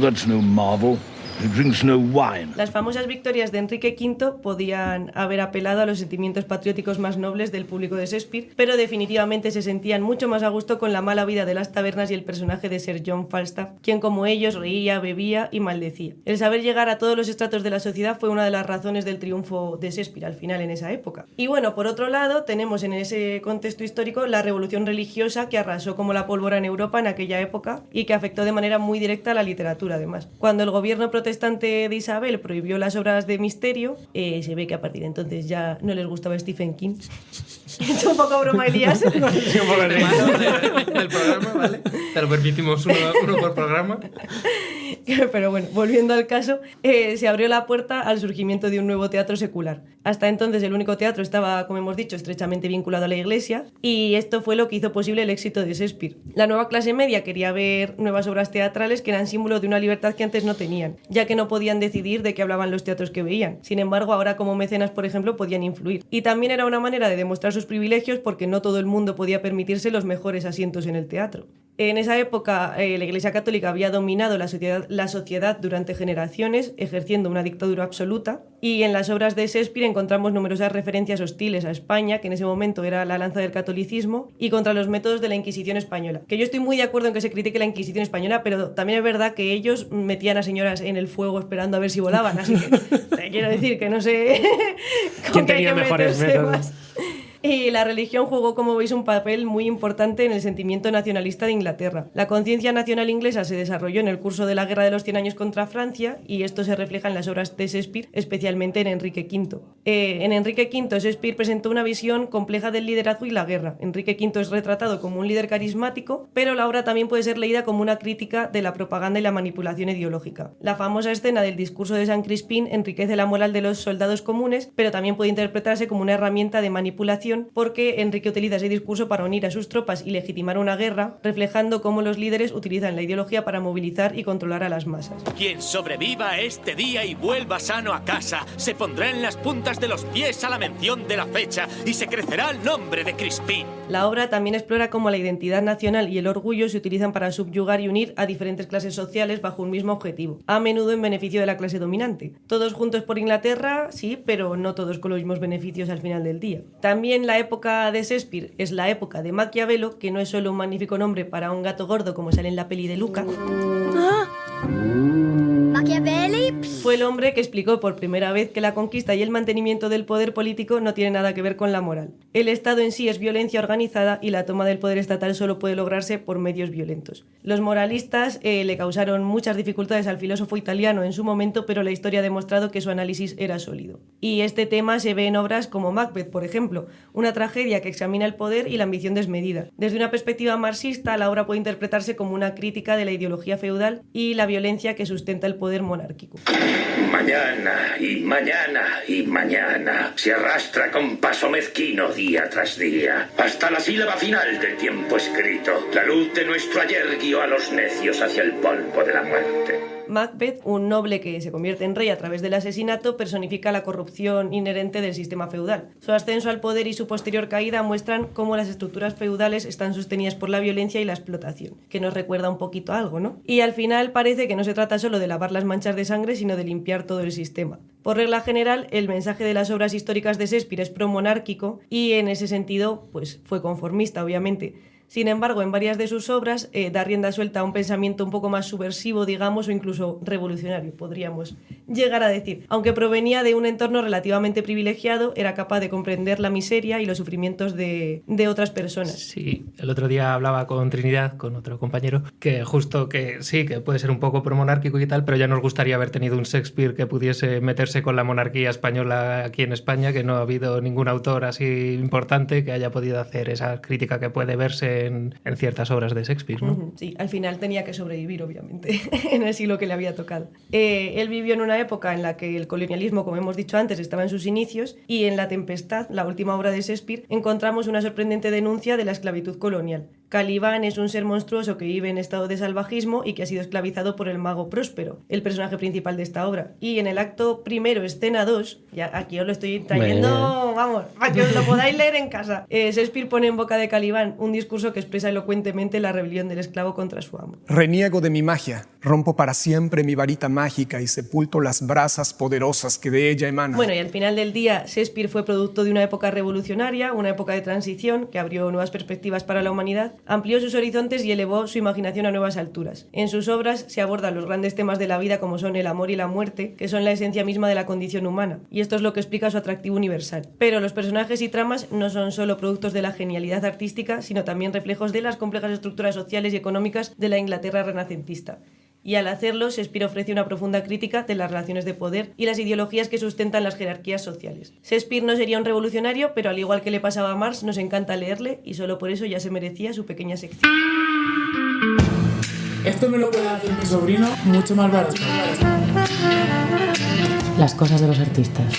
Speaker 6: That's no marvel. He drinks no wine.
Speaker 7: Las famosas victorias de Enrique V podían haber apelado a los sentimientos patrióticos más nobles del público de Shakespeare, pero definitivamente se sentían mucho más a gusto con la mala vida de las tabernas y el personaje de Sir John Falstaff, quien como ellos reía, bebía y maldecía. El saber llegar a todos los estratos de la sociedad fue una de las razones del triunfo de Shakespeare al final en esa época. Y bueno, por otro lado, tenemos en ese contexto histórico la revolución religiosa que arrasó como la pólvora en Europa en aquella época y que afectó de manera muy directa a la literatura además. Cuando el gobierno protestante de Isabel prohibió las obras de misterio, se ve que a partir de entonces ya no les gustaba Stephen King. He hecho un poco broma, Elías.
Speaker 8: Sí, un poco del programa, ¿vale? Te lo permitimos uno por programa.
Speaker 7: Pero bueno, volviendo al caso, se abrió la puerta al surgimiento de un nuevo teatro secular. Hasta entonces el único teatro estaba, como hemos dicho, estrechamente vinculado a la Iglesia y esto fue lo que hizo posible el éxito de Shakespeare. La nueva clase media quería ver nuevas obras teatrales que eran símbolo de una libertad que antes no tenían, ya que no podían decidir de qué hablaban los teatros que veían. Sin embargo, ahora como mecenas, por ejemplo, podían influir. Y también era una manera de demostrar sus privilegios porque no todo el mundo podía permitirse los mejores asientos en el teatro. En esa época, la Iglesia Católica había dominado la sociedad durante generaciones, ejerciendo una dictadura absoluta, y en las obras de Shakespeare encontramos numerosas referencias hostiles a España, que en ese momento era la lanza del catolicismo, y contra los métodos de la Inquisición española. Que yo estoy muy de acuerdo en que se critique la Inquisición española, pero también es verdad que ellos metían a señoras en el fuego esperando a ver si volaban, así que te quiero decir que no sé
Speaker 1: quién tenía mejores métodos.
Speaker 7: Y la religión jugó, como veis, un papel muy importante en el sentimiento nacionalista de Inglaterra. La conciencia nacional inglesa se desarrolló en el curso de la Guerra de los 100 años contra Francia y esto se refleja en las obras de Shakespeare, especialmente en Enrique V. En Enrique V, Shakespeare presentó una visión compleja del liderazgo y la guerra. Enrique V es retratado como un líder carismático, pero la obra también puede ser leída como una crítica de la propaganda y la manipulación ideológica. La famosa escena del discurso de San Crispín enriquece la moral de los soldados comunes, pero también puede interpretarse como una herramienta de manipulación porque Enrique utiliza ese discurso para unir a sus tropas y legitimar una guerra, reflejando cómo los líderes utilizan la ideología para movilizar y controlar a las masas.
Speaker 12: Quien sobreviva a este día y vuelva sano a casa, se pondrá en las puntas de los pies a la mención de la fecha y se crecerá el nombre de Crispín.
Speaker 7: La obra también explora cómo la identidad nacional y el orgullo se utilizan para subyugar y unir a diferentes clases sociales bajo un mismo objetivo, a menudo en beneficio de la clase dominante. Todos juntos por Inglaterra, sí, pero no todos con los mismos beneficios al final del día. También la época de Shakespeare es la época de Maquiavelo, que no es solo un magnífico nombre para un gato gordo como sale en la peli de Luca.
Speaker 13: Machiavelli.
Speaker 7: Fue el hombre que explicó por primera vez que la conquista y el mantenimiento del poder político no tiene nada que ver con la moral. El Estado en sí es violencia organizada y la toma del poder estatal solo puede lograrse por medios violentos. Los moralistas le causaron muchas dificultades al filósofo italiano en su momento, pero la historia ha demostrado que su análisis era sólido. Y este tema se ve en obras como Macbeth, por ejemplo, una tragedia que examina el poder y la ambición desmedida. Desde una perspectiva marxista, la obra puede interpretarse como una crítica de la ideología feudal y la violencia que sustenta el poder monárquico.
Speaker 11: Mañana y mañana y mañana se arrastra con paso mezquino día tras día, hasta la sílaba final del tiempo escrito. La luz de nuestro ayer guió a los necios hacia el polvo de la muerte.
Speaker 7: Macbeth, un noble que se convierte en rey a través del asesinato, personifica la corrupción inherente del sistema feudal. Su ascenso al poder y su posterior caída muestran cómo las estructuras feudales están sostenidas por la violencia y la explotación, que nos recuerda un poquito a algo, ¿no? Y al final parece que no se trata solo de lavar las manchas de sangre, sino de limpiar todo el sistema. Por regla general, el mensaje de las obras históricas de Shakespeare es promonárquico y en ese sentido, pues fue conformista, obviamente. Sin embargo, en varias de sus obras da rienda suelta a un pensamiento un poco más subversivo, digamos, o incluso revolucionario, podríamos llegar a decir. Aunque provenía de un entorno relativamente privilegiado, era capaz de comprender la miseria y los sufrimientos de otras personas.
Speaker 8: Sí, el otro día hablaba con Trinidad, con otro compañero, que justo que sí, que puede ser un poco promonárquico y tal, pero ya nos gustaría haber tenido un Shakespeare que pudiese meterse con la monarquía española aquí en España, que no ha habido ningún autor así importante que haya podido hacer esa crítica que puede verse en ciertas obras de Shakespeare, ¿no?
Speaker 7: Sí, al final tenía que sobrevivir, obviamente, en el siglo que le había tocado. Él vivió en una época en la que el colonialismo, como hemos dicho antes, estaba en sus inicios, y en La Tempestad, la última obra de Shakespeare, encontramos una sorprendente denuncia de la esclavitud colonial. Calibán es un ser monstruoso que vive en estado de salvajismo y que ha sido esclavizado por el mago Próspero, el personaje principal de esta obra. Y en el acto primero, escena 2, ya aquí os lo estoy trayendo, vamos, para que os lo podáis leer en casa. Shakespeare pone en boca de Calibán un discurso que expresa elocuentemente la rebelión del esclavo contra su amo.
Speaker 14: Reniego de mi magia, rompo para siempre mi varita mágica y sepulto las brasas poderosas que de ella emanan.
Speaker 7: Bueno, y al final del día, Shakespeare fue producto de una época revolucionaria, una época de transición que abrió nuevas perspectivas para la humanidad, amplió sus horizontes y elevó su imaginación a nuevas alturas. En sus obras se abordan los grandes temas de la vida como son el amor y la muerte, que son la esencia misma de la condición humana, y esto es lo que explica su atractivo universal. Pero los personajes y tramas no son solo productos de la genialidad artística, sino también reflejos de las complejas estructuras sociales y económicas de la Inglaterra renacentista. Y al hacerlo, Shakespeare ofrece una profunda crítica de las relaciones de poder y las ideologías que sustentan las jerarquías sociales. Shakespeare no sería un revolucionario, pero al igual que le pasaba a Marx, nos encanta leerle y solo por eso ya se merecía su pequeña sección.
Speaker 15: Esto me lo puede hacer mi sobrino mucho más barato.
Speaker 9: Las cosas de los artistas.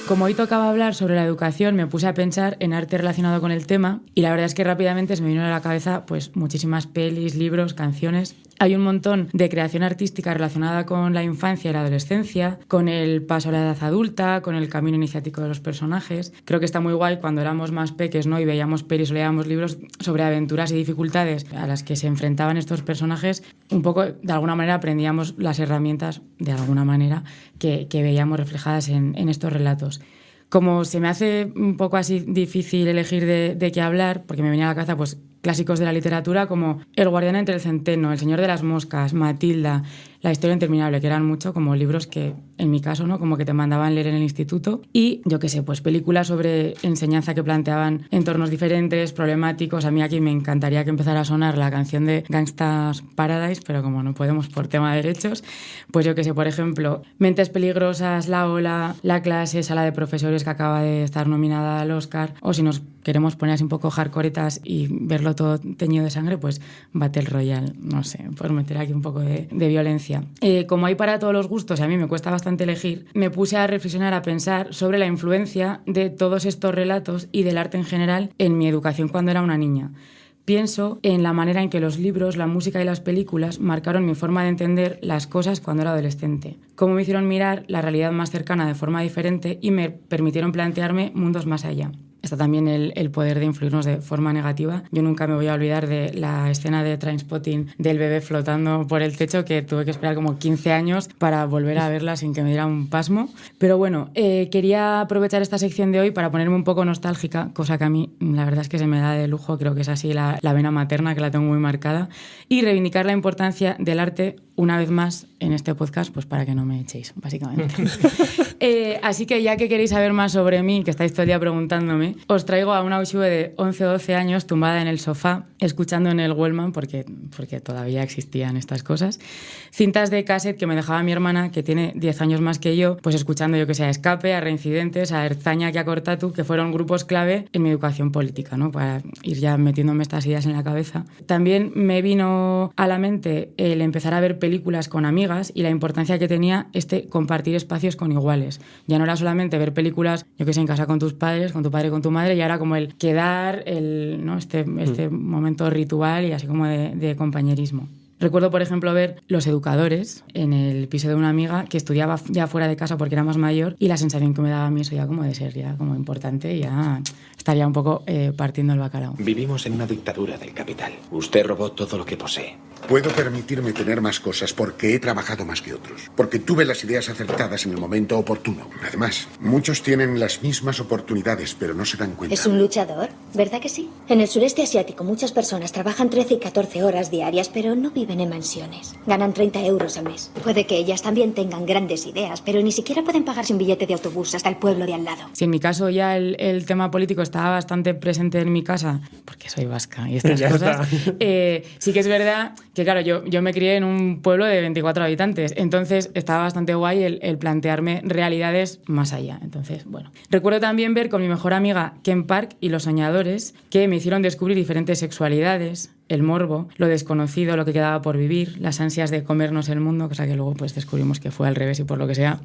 Speaker 9: Como hoy tocaba hablar sobre la educación, me puse a pensar en arte relacionado con el tema y la verdad es que rápidamente se me vino a la cabeza pues muchísimas pelis, libros, canciones. Hay un montón de creación artística relacionada con la infancia y la adolescencia, con el paso a la edad adulta, con el camino iniciático de los personajes. Creo que está muy guay cuando éramos más peques, ¿no? Y veíamos pelis o leíamos libros sobre aventuras y dificultades a las que se enfrentaban estos personajes. Un poco, de alguna manera, aprendíamos las herramientas, de alguna manera, que veíamos reflejadas en estos relatos. Como se me hace un poco así difícil elegir de qué hablar, porque me venía a la cabeza pues clásicos de la literatura como El guardián entre el centeno, El señor de las moscas, Matilda, La historia interminable, que eran mucho como libros que, en mi caso, ¿no? Como que te mandaban leer en el instituto. Y, yo qué sé, pues películas sobre enseñanza que planteaban entornos diferentes, problemáticos. A mí aquí me encantaría que empezara a sonar la canción de Gangsta's Paradise, pero como no podemos por tema de derechos, pues yo qué sé, por ejemplo, Mentes peligrosas, La Ola, La Clase, Sala de profesores, que acaba de estar nominada al Oscar, o si nos queremos poner así un poco hardcoretas y verlo todo teñido de sangre, pues Battle Royale, no sé, por meter aquí un poco de violencia. Como hay para todos los gustos y a mí me cuesta bastante elegir, me puse a reflexionar, a pensar sobre la influencia de todos estos relatos y del arte en general en mi educación cuando era una niña. Pienso en la manera en que los libros, la música y las películas marcaron mi forma de entender las cosas cuando era adolescente. Cómo me hicieron mirar la realidad más cercana de forma diferente y me permitieron plantearme mundos más allá. Está también el poder de influirnos de forma negativa. Yo nunca me voy a olvidar de la escena de Trainspotting del bebé flotando por el techo, que tuve que esperar como 15 años para volver a verla sin que me diera un pasmo. Pero bueno, quería aprovechar esta sección de hoy para ponerme un poco nostálgica, cosa que a mí la verdad es que se me da de lujo, creo que es así la vena materna, que la tengo muy marcada, y reivindicar la importancia del arte una vez más en este podcast, pues para que no me echéis, básicamente. Así que ya que queréis saber más sobre mí, que estáis todo el día preguntándome, os traigo a una Uxue de 11 o 12 años tumbada en el sofá, escuchando en el Wellman, porque todavía existían estas cosas, cintas de cassette que me dejaba mi hermana, que tiene 10 años más que yo, pues escuchando, yo que sé, a Escape, a Reincidentes, a Erzaña, a Cortatu, que fueron grupos clave en mi educación política, ¿no? Para ir ya metiéndome estas ideas en la cabeza. También me vino a la mente el empezar a ver películas con amigas y la importancia que tenía compartir espacios con iguales. Ya no era solamente ver películas, yo que sé, en casa con tus padres, con tu padre, con tu madre, ya era como el quedar, ¿no? este momento ritual y así como de compañerismo. Recuerdo, por ejemplo, ver Los Educadores en el piso de una amiga que estudiaba ya fuera de casa porque era más mayor, y la sensación que me daba a mí eso ya como de ser ya como importante, ya estaría un poco partiendo el bacalao.
Speaker 13: Vivimos en una dictadura del capital. Usted robó todo lo que posee.
Speaker 16: Puedo permitirme tener más cosas porque he trabajado más que otros, porque tuve las ideas acertadas en el momento oportuno. Además, muchos tienen las mismas oportunidades, pero no se dan cuenta.
Speaker 17: ¿Es un luchador? ¿Verdad que sí? En el sureste asiático muchas personas trabajan 13 y 14 horas diarias, pero no viven en mansiones. Ganan 30 euros al mes. Puede que ellas también tengan grandes ideas, pero ni siquiera pueden pagarse un billete de autobús hasta el pueblo de al lado.
Speaker 9: Si en mi caso ya el tema político estaba bastante presente en mi casa, porque soy vasca y estas cosas, sí que es verdad que, claro, yo me crié en un pueblo de 24 habitantes, entonces estaba bastante guay el plantearme realidades más allá. Entonces, bueno. Recuerdo también ver con mi mejor amiga Ken Park y Los Soñadores, que me hicieron descubrir diferentes sexualidades, el morbo, lo desconocido, lo que quedaba por vivir, las ansias de comernos el mundo, cosa que luego pues descubrimos que fue al revés y por lo que sea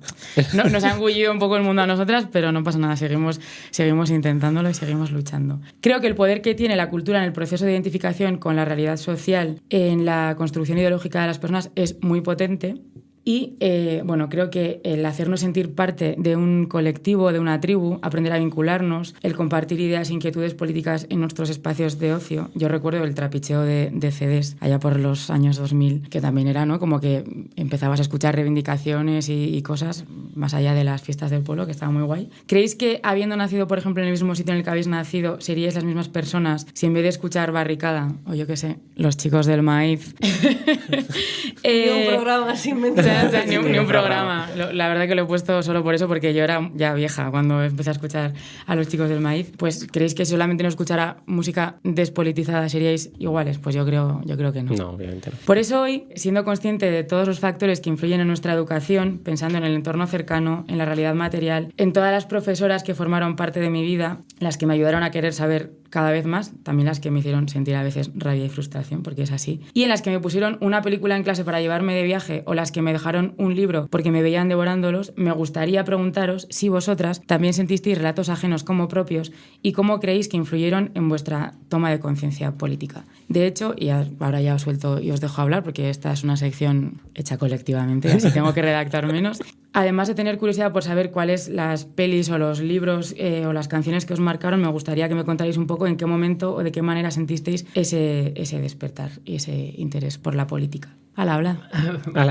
Speaker 9: nos ha engullido un poco el mundo a nosotras, pero no pasa nada, seguimos intentándolo y seguimos luchando. Creo que el poder que tiene la cultura en el proceso de identificación con la realidad social, en la construcción ideológica de las personas, es muy potente. Y, bueno, creo que el hacernos sentir parte de un colectivo, de una tribu, aprender a vincularnos, el compartir ideas e inquietudes políticas en nuestros espacios de ocio. Yo recuerdo el trapicheo de CDs allá por los años 2000, que también era, ¿no? Como que empezabas a escuchar reivindicaciones y cosas más allá de las fiestas del pueblo, que estaba muy guay. ¿Creéis que, habiendo nacido, por ejemplo, en el mismo sitio en el que habéis nacido, seríais las mismas personas si en vez de escuchar Barricada, o yo qué sé, Los Chicos del Maíz...
Speaker 7: Ni un programa sin mentir.
Speaker 9: Ni un programa. La verdad que lo he puesto solo por eso, porque yo era ya vieja cuando empecé a escuchar a Los Chicos del Maíz. Pues, ¿creéis que si solamente no escuchara música despolitizada seríais iguales? Pues yo creo que no.
Speaker 1: No, obviamente no.
Speaker 9: Por eso hoy, siendo consciente de todos los factores que influyen en nuestra educación, pensando en el entorno cercano, en la realidad material, en todas las profesoras que formaron parte de mi vida, las que me ayudaron a querer saber cada vez más, también las que me hicieron sentir a veces rabia y frustración, porque es así, y en las que me pusieron una película en clase para llevarme de viaje, o las que me dejaron un libro porque me veían devorándolos, me gustaría preguntaros si vosotras también sentisteis relatos ajenos como propios y cómo creéis que influyeron en vuestra toma de conciencia política. De hecho, y ahora ya os suelto y os dejo hablar porque esta es una sección hecha colectivamente, así tengo que redactar menos. además de tener curiosidad por saber cuáles las pelis o los libros o las canciones que os marcaron, me gustaría que me contarais un poco en qué momento o de qué manera sentisteis ese despertar y ese interés por la política. Habla.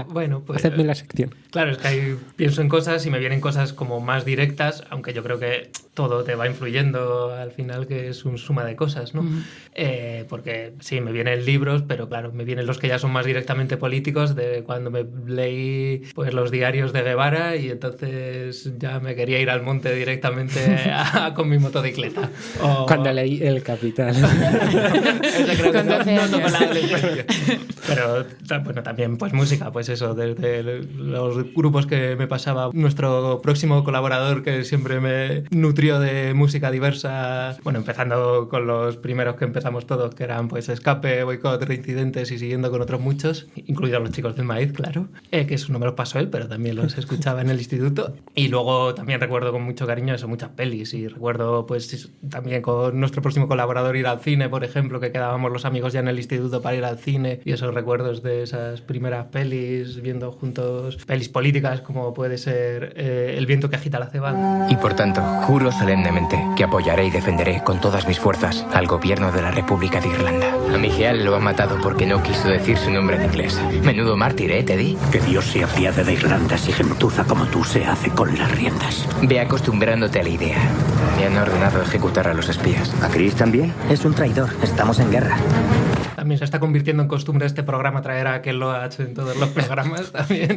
Speaker 8: Bueno, pues
Speaker 1: hacedme la sección.
Speaker 8: Claro, es que ahí pienso en cosas y me vienen cosas como más directas, aunque yo creo que todo te va influyendo al final, que es una suma de cosas, ¿no? Uh-huh. Porque sí, me vienen libros, pero claro, me vienen los que ya son más directamente políticos, de cuando me leí pues los diarios de Guevara y entonces ya me quería ir al monte directamente con mi motocicleta.
Speaker 1: Cuando leí El Capital.
Speaker 8: Creo que no toco la adolescencia. Pero bueno, también pues música, pues eso, desde los grupos que me pasaba nuestro próximo colaborador, que siempre me nutrió de música diversa, bueno, empezando con los primeros que empezamos todos, que eran pues Escape, Boicot, Reincidentes y siguiendo con otros muchos, incluidos los Chicos del Maíz, claro, que eso no me los pasó él, pero también los escuchaba en el instituto. Y luego también recuerdo con mucho cariño eso, muchas pelis, y recuerdo pues también con nuestro próximo colaborador ir al cine, por ejemplo, que quedábamos los amigos ya en el instituto para ir al cine, y esos recuerdos de esas primeras pelis, viendo juntos pelis políticas como puede ser El viento que agita la cebada.
Speaker 18: Y por tanto, juro solemnemente que apoyaré y defenderé con todas mis fuerzas al gobierno de la República de Irlanda. A Miguel lo ha matado porque no quiso decir su nombre en inglés. Menudo mártir, Teddy?
Speaker 19: Que Dios se apiade de Irlanda si gentuza como tú se hace con las riendas.
Speaker 18: Ve acostumbrándote a la idea. Me han ordenado ejecutar a los espías.
Speaker 19: ¿A Chris también?
Speaker 4: Es un traidor, estamos en guerra.
Speaker 8: También se está convirtiendo en costumbre este programa traer a Ken Loach en todos los programas también.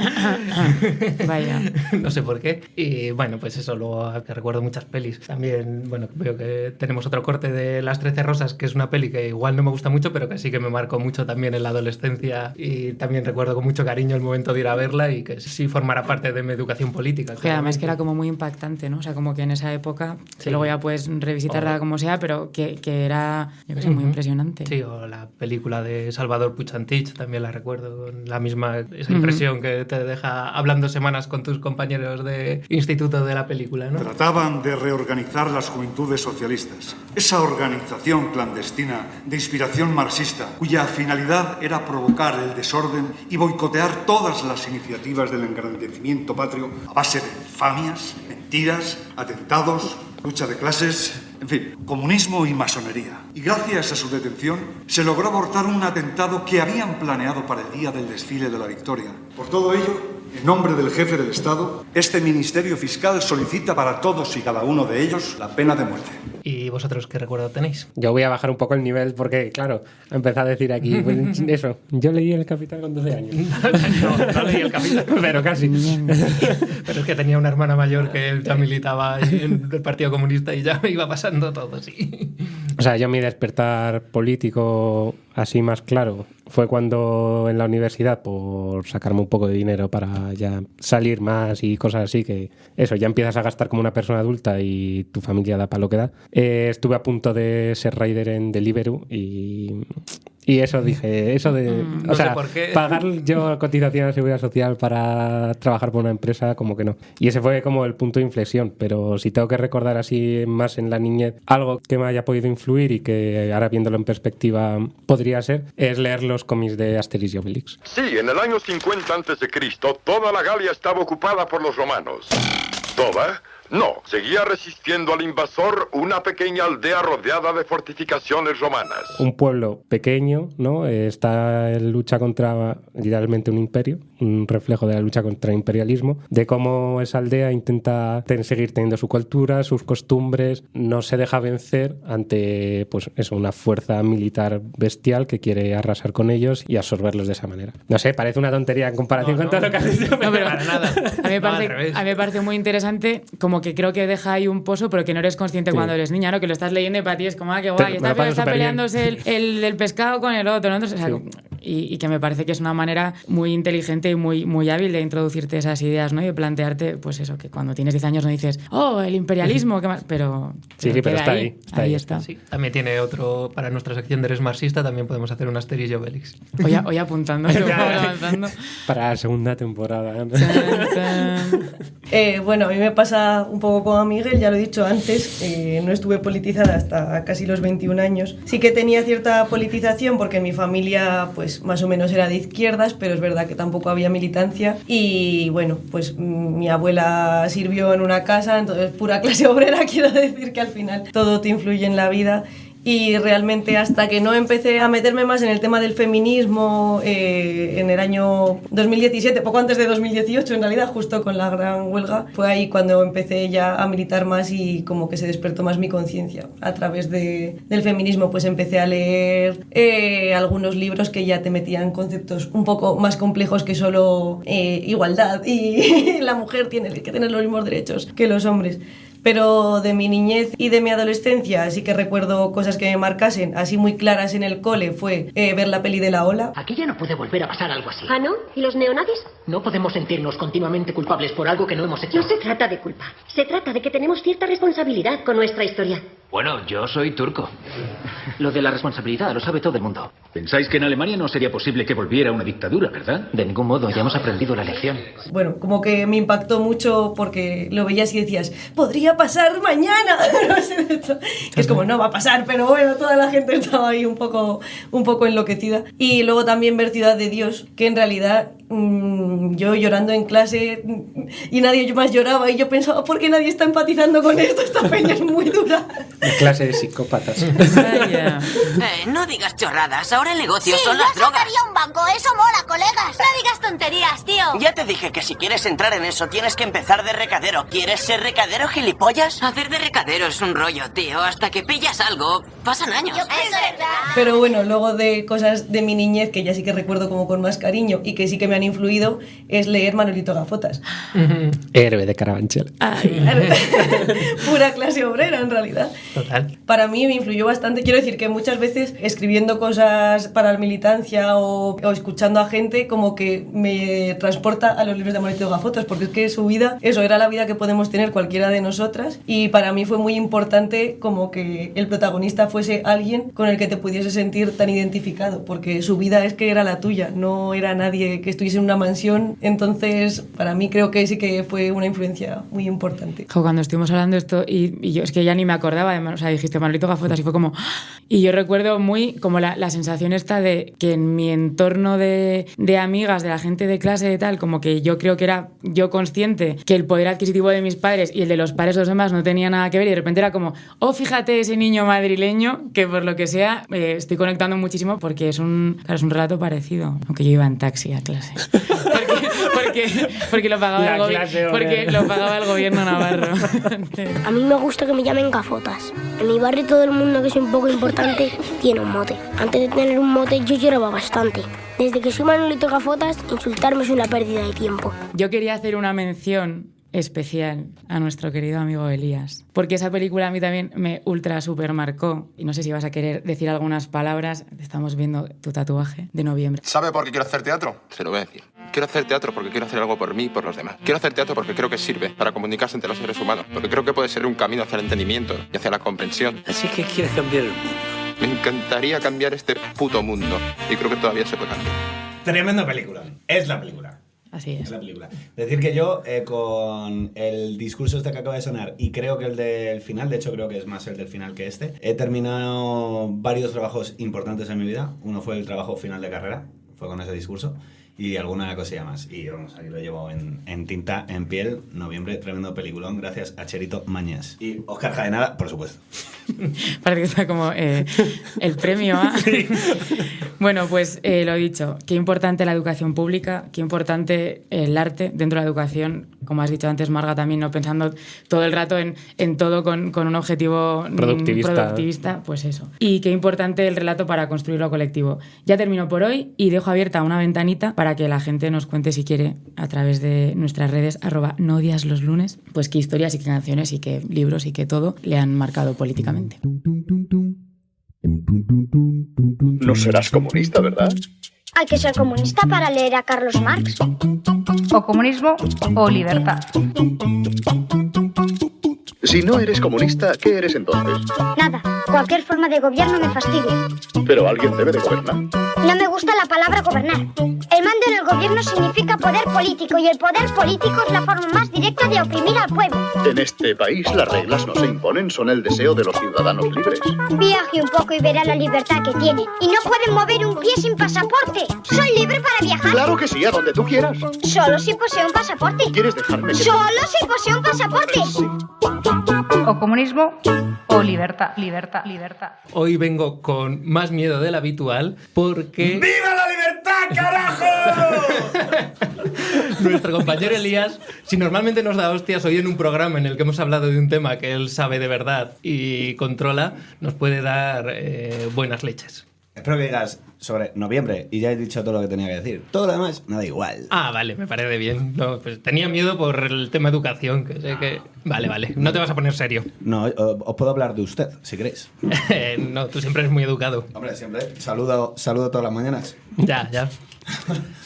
Speaker 9: Vaya.
Speaker 8: No sé por qué. Y bueno, pues eso, luego que recuerdo muchas pelis. También, bueno, veo que tenemos otro corte de Las 13 Rosas, que es una peli que igual no me gusta mucho, pero que sí que me marcó mucho también en la adolescencia, y también recuerdo con mucho cariño el momento de ir a verla y que sí formará parte de mi educación política.
Speaker 9: Que además que era como muy impactante, ¿no? O sea, como que en esa época, que luego ya puedes revisitarla como sea, pero que era, yo creo que muy impresionante.
Speaker 8: Sí, o la película de Salvador Puig-Antich, también la recuerdo con la misma esa impresión que te deja hablando semanas con tus compañeros de instituto de la película, ¿no?
Speaker 20: Trataban de reorganizar las juventudes socialistas. Esa organización clandestina de inspiración marxista, cuya finalidad era provocar el desorden y boicotear todas las iniciativas del engrandecimiento patrio a base de infamias, mentiras, atentados, lucha de clases, en fin, comunismo y masonería. Y gracias a su detención se logró abortar un atentado que habían planeado para el día del desfile de la Victoria. Por todo ello, en nombre del jefe del Estado, este Ministerio Fiscal solicita para todos y cada uno de ellos la pena de muerte.
Speaker 8: ¿Y vosotros qué recuerdo tenéis?
Speaker 1: Yo voy a bajar un poco el nivel porque, claro, empecé a decir aquí, pues, eso, yo leí El Capital con 12 años.
Speaker 8: No leí El Capital,
Speaker 1: pero casi.
Speaker 8: Pero es que tenía una hermana mayor que ya militaba en el Partido Comunista y ya me iba pasando todo, sí.
Speaker 1: O sea, yo mi despertar político así más claro fue cuando en la universidad, por sacarme un poco de dinero para ya salir más y cosas así, que eso, ya empiezas a gastar como una persona adulta y tu familia da para lo que da. Estuve a punto de ser rider en Deliveroo y eso dije, eso de...
Speaker 8: No
Speaker 1: o sea,
Speaker 8: sé por qué.
Speaker 1: Pagar yo cotización a Seguridad Social para trabajar por una empresa, como que no. Y ese fue como el punto de inflexión, pero si tengo que recordar así más en la niñez algo que me haya podido influir y que ahora viéndolo en perspectiva podría ser, es leer los cómics de Asterix y Obelix.
Speaker 21: Sí, en el año 50 a.C., toda la Galia estaba ocupada por los romanos. ¿Toda? No, seguía resistiendo al invasor una pequeña aldea rodeada de fortificaciones romanas.
Speaker 1: Un pueblo pequeño, ¿no? Está en lucha contra literalmente un imperio, un reflejo de la lucha contra el imperialismo, de cómo esa aldea intenta seguir teniendo su cultura, sus costumbres, no se deja vencer ante, pues eso, una fuerza militar bestial que quiere arrasar con ellos y absorberlos de esa manera. No sé, parece una tontería en comparación con todo lo que has dicho.
Speaker 9: No, pero para nada. A mí me parece muy interesante, como que creo que deja ahí un pozo, pero que no eres consciente cuando eres niña, ¿no? Que lo estás leyendo y para ti es como, qué guay, está peleándose el del pescado con el otro, ¿no? Entonces, o sea, y que me parece que es una manera muy inteligente y muy hábil de introducirte esas ideas, ¿no? Y de plantearte, pues eso, que cuando tienes 10 años no dices, el imperialismo, ¿qué más? Pero
Speaker 1: pero está ahí.
Speaker 9: Ahí está.
Speaker 8: Sí, también tiene otro, para nuestra sección de Eres Marxista, también podemos hacer un Asterix y Obelix.
Speaker 9: Hoy apuntando, avanzando.
Speaker 1: Para la segunda temporada.
Speaker 7: Bueno, a mí me pasa un poco como a Miguel, ya lo he dicho antes, no estuve politizada hasta casi los 21 años. Sí que tenía cierta politización porque en mi familia pues pues más o menos era de izquierdas, pero es verdad que tampoco había militancia. Y bueno, pues mi abuela sirvió en una casa, entonces pura clase obrera, quiero decir que al final todo te influye en la vida. Y realmente hasta que no empecé a meterme más en el tema del feminismo en el año 2017, poco antes de 2018 en realidad, justo con la gran huelga, fue ahí cuando empecé ya a militar más y como que se despertó más mi conciencia. A través del feminismo pues empecé a leer algunos libros que ya te metían conceptos un poco más complejos que solo igualdad y la mujer tiene que tener los mismos derechos que los hombres. Pero de mi niñez y de mi adolescencia sí que recuerdo cosas que me marcasen, así muy claras en el cole, fue ver la peli de La Ola.
Speaker 4: Aquí ya no puede volver a pasar algo así.
Speaker 17: ¿Ah, no? ¿Y los neonazis?
Speaker 4: No podemos sentirnos continuamente culpables por algo que no hemos hecho.
Speaker 17: No se trata de culpa. Se trata de que tenemos cierta responsabilidad con nuestra historia.
Speaker 13: Bueno, yo soy turco.
Speaker 4: Lo de la responsabilidad lo sabe todo el mundo.
Speaker 19: Pensáis que en Alemania no sería posible que volviera una dictadura, ¿verdad?
Speaker 4: De ningún modo, ya hemos aprendido la lección.
Speaker 7: Bueno, como que me impactó mucho porque lo veías y decías, podría pasar mañana. No sé, que es como, no va a pasar, pero bueno, toda la gente estaba ahí un poco enloquecida. Y luego también ver Ciudad de Dios, que en realidad yo llorando en clase y nadie más lloraba y yo pensaba, ¿por qué nadie está empatizando con esto? Esta peña es muy dura.
Speaker 1: La clase de psicópatas.
Speaker 5: No digas chorradas, ahora el negocio son las drogas.
Speaker 17: Sí, yo sacaría un banco, eso mola, colegas. No digas tonterías, tío.
Speaker 5: Ya te dije que si quieres entrar en eso tienes que empezar de recadero. ¿Quieres ser recadero, gilipollas? Hacer de recadero es un rollo, tío. Hasta que pillas algo, pasan años.
Speaker 17: Eso es verdad.
Speaker 7: Pero bueno, luego de cosas de mi niñez que ya sí que recuerdo como con más cariño y que sí que me han influido, es leer Manolito Gafotas.
Speaker 1: Héroe de Carabanchel.
Speaker 7: Pura clase obrera, en realidad.
Speaker 8: Total.
Speaker 7: Para mí me influyó bastante. Quiero decir que muchas veces escribiendo cosas para la militancia o escuchando a gente como que me transporta a los libros de Manolito Gafotas, porque es que su vida, eso era la vida que podemos tener cualquiera de nosotras, y para mí fue muy importante como que el protagonista fuese alguien con el que te pudiese sentir tan identificado, porque su vida es que era la tuya, no era nadie que estuviese en una mansión. Entonces para mí creo que sí que fue una influencia muy importante.
Speaker 9: Cuando estuvimos hablando de esto y yo es que ya ni me acordaba, o sea, dijiste Manolito Gafotas y fue como... Y yo recuerdo muy como la sensación esta de que en mi entorno de amigas, de la gente de clase y tal, como que yo creo que era yo consciente que el poder adquisitivo de mis padres y el de los padres de los demás no tenía nada que ver, y de repente era como, oh, fíjate ese niño madrileño que por lo que sea estoy conectando muchísimo, porque es un relato parecido, aunque yo iba en taxi a clase. Porque lo pagaba el gobierno navarro.
Speaker 17: A mí me gusta que me llamen Gafotas. En mi barrio todo el mundo que es un poco importante tiene un mote. Antes de tener un mote yo lloraba bastante. Desde que soy Manolito Gafotas, insultarme es una pérdida de tiempo.
Speaker 9: Yo quería hacer una mención especial a nuestro querido amigo Elías, porque esa película a mí también me ultra super marcó, y no sé si vas a querer decir algunas palabras. Estamos viendo tu tatuaje de noviembre.
Speaker 22: ¿Sabe por qué quiero hacer teatro? Se lo voy a decir. Quiero hacer teatro porque quiero hacer algo por mí y por los demás. Quiero hacer teatro porque creo que sirve para comunicarse entre los seres humanos, porque creo que puede ser un camino hacia el entendimiento y hacia la comprensión.
Speaker 19: Así que quieres cambiar el mundo.
Speaker 22: Me encantaría cambiar este puto mundo y creo que todavía se puede cambiar.
Speaker 23: Tremenda película. Es la película.
Speaker 9: Así es.
Speaker 23: Es la película. Decir que yo, con el discurso este que acaba de sonar, y creo que el del final, de hecho creo que es más el del final que este, he terminado varios trabajos importantes en mi vida. Uno fue el trabajo final de carrera, fue con ese discurso, y alguna cosilla más. Y vamos, aquí lo llevo en tinta, en piel, noviembre, tremendo peliculón, gracias a Cherito Mañez. Y Óscar Jaenada, por supuesto.
Speaker 9: Parece que está como el premio a... Sí. Bueno, pues lo dicho, qué importante la educación pública, qué importante el arte dentro de la educación, como has dicho antes, Marga, también, ¿no? Pensando todo el rato en todo con un objetivo productivista, pues eso. Y qué importante el relato para construir lo colectivo. Ya termino por hoy y dejo abierta una ventanita para que la gente nos cuente, si quiere, a través de nuestras redes, @nodiasloslunes, pues qué historias y qué canciones y qué libros y qué todo le han marcado políticamente.
Speaker 24: No serás comunista, ¿verdad?
Speaker 17: Hay que ser comunista para leer a Carlos Marx.
Speaker 25: O comunismo o libertad.
Speaker 24: Si no eres comunista, ¿qué eres entonces?
Speaker 2: Nada, cualquier forma de gobierno me fastidia.
Speaker 24: Pero alguien debe de gobernar.
Speaker 2: No me gusta la palabra gobernar. El mando en el gobierno significa poder político y el poder político es la forma más directa de oprimir al pueblo.
Speaker 24: En este país las reglas no se imponen, son el deseo de los ciudadanos libres.
Speaker 2: Viaje un poco y verá la libertad que tiene. Y no pueden mover un pie sin pasaporte. Soy libre para viajar.
Speaker 24: Claro que sí, a donde tú quieras.
Speaker 2: Solo si poseo un pasaporte.
Speaker 24: ¿Quieres dejarme que...
Speaker 2: Solo si poseo un pasaporte.
Speaker 3: O comunismo o libertad, libertad, libertad.
Speaker 8: Hoy vengo con más miedo del habitual porque...
Speaker 23: ¡Viva la libertad, carajo!
Speaker 8: Nuestro compañero Elías, si normalmente nos da hostias hoy en un programa en el que hemos hablado de un tema que él sabe de verdad y controla, nos puede dar buenas leches.
Speaker 23: Espero que digas sobre noviembre y ya he dicho todo lo que tenía que decir. Todo lo demás, nada igual.
Speaker 8: Ah, vale, me parece bien. No, pues tenía miedo por el tema educación, que sé que... Vale, no te vas a poner serio.
Speaker 23: No, os puedo hablar de usted, si queréis.
Speaker 8: No, tú siempre eres muy educado.
Speaker 23: Hombre, siempre. Saludo todas las mañanas.
Speaker 8: Ya.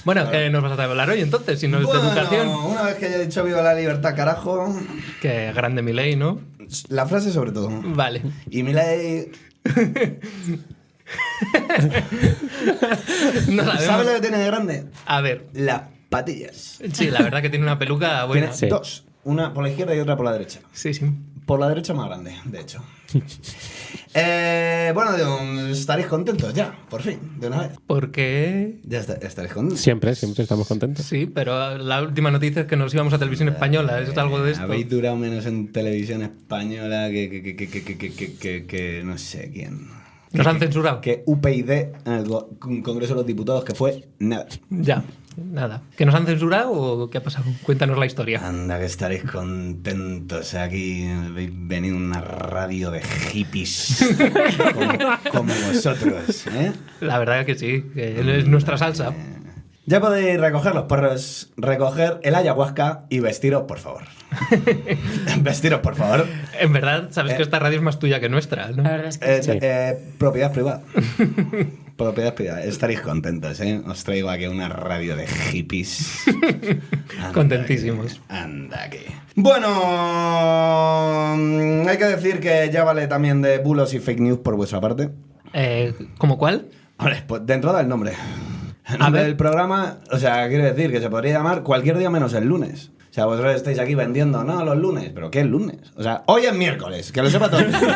Speaker 8: Bueno, ¿qué nos vas a hablar hoy entonces, si no es de educación?
Speaker 23: Una vez que haya dicho viva la libertad, carajo...
Speaker 8: Qué grande Milei, ¿no?
Speaker 23: La frase sobre todo.
Speaker 8: Vale.
Speaker 23: Y Milei... ¿Sabes lo que tiene de grande?
Speaker 8: A ver.
Speaker 23: Las patillas.
Speaker 8: Sí, la verdad que tiene una peluca buena.
Speaker 23: Tiene dos. Una por la izquierda y otra por la derecha.
Speaker 8: Sí.
Speaker 23: Por la derecha más grande, de hecho. Bueno, estaréis contentos ya, por fin, de una vez.
Speaker 8: ¿Por qué?
Speaker 23: Ya estaréis contentos.
Speaker 1: Siempre estamos contentos.
Speaker 8: Sí, pero la última noticia es que nos íbamos a Televisión Española. ¿Es algo de esto?
Speaker 23: Habéis durado menos en Televisión Española que no sé quién.
Speaker 8: ¿Nos han censurado?
Speaker 23: Que UPyD en el Congreso de los Diputados, que fue nada.
Speaker 8: Ya, nada. ¿Que nos han censurado o qué ha pasado? Cuéntanos la historia.
Speaker 23: Anda, que estaréis contentos. Aquí habéis venido una radio de hippies como vosotros, ¿eh?
Speaker 8: La verdad que sí, que es nuestra salsa.
Speaker 23: Ya podéis recoger los porros, recoger el ayahuasca y vestiros, por favor. Vestiros, por favor.
Speaker 8: En verdad, sabes que esta radio es más tuya que nuestra, ¿no?
Speaker 9: La verdad es que sí.
Speaker 23: Propiedad privada. Propiedad privada. Estaréis contentos, ¿eh? Os traigo aquí una radio de hippies.
Speaker 8: Contentísimos.
Speaker 23: Anda aquí. Bueno, hay que decir que ya vale también de bulos y fake news por vuestra parte.
Speaker 8: ¿Cómo cuál?
Speaker 23: Vale, pues dentro del nombre. El nombre del programa, o sea, quiero decir que se podría llamar cualquier día menos el lunes. O sea, vosotros estáis aquí vendiendo, no, los lunes. ¿Pero qué es lunes? O sea, hoy es miércoles, que lo sepa todo el mundo.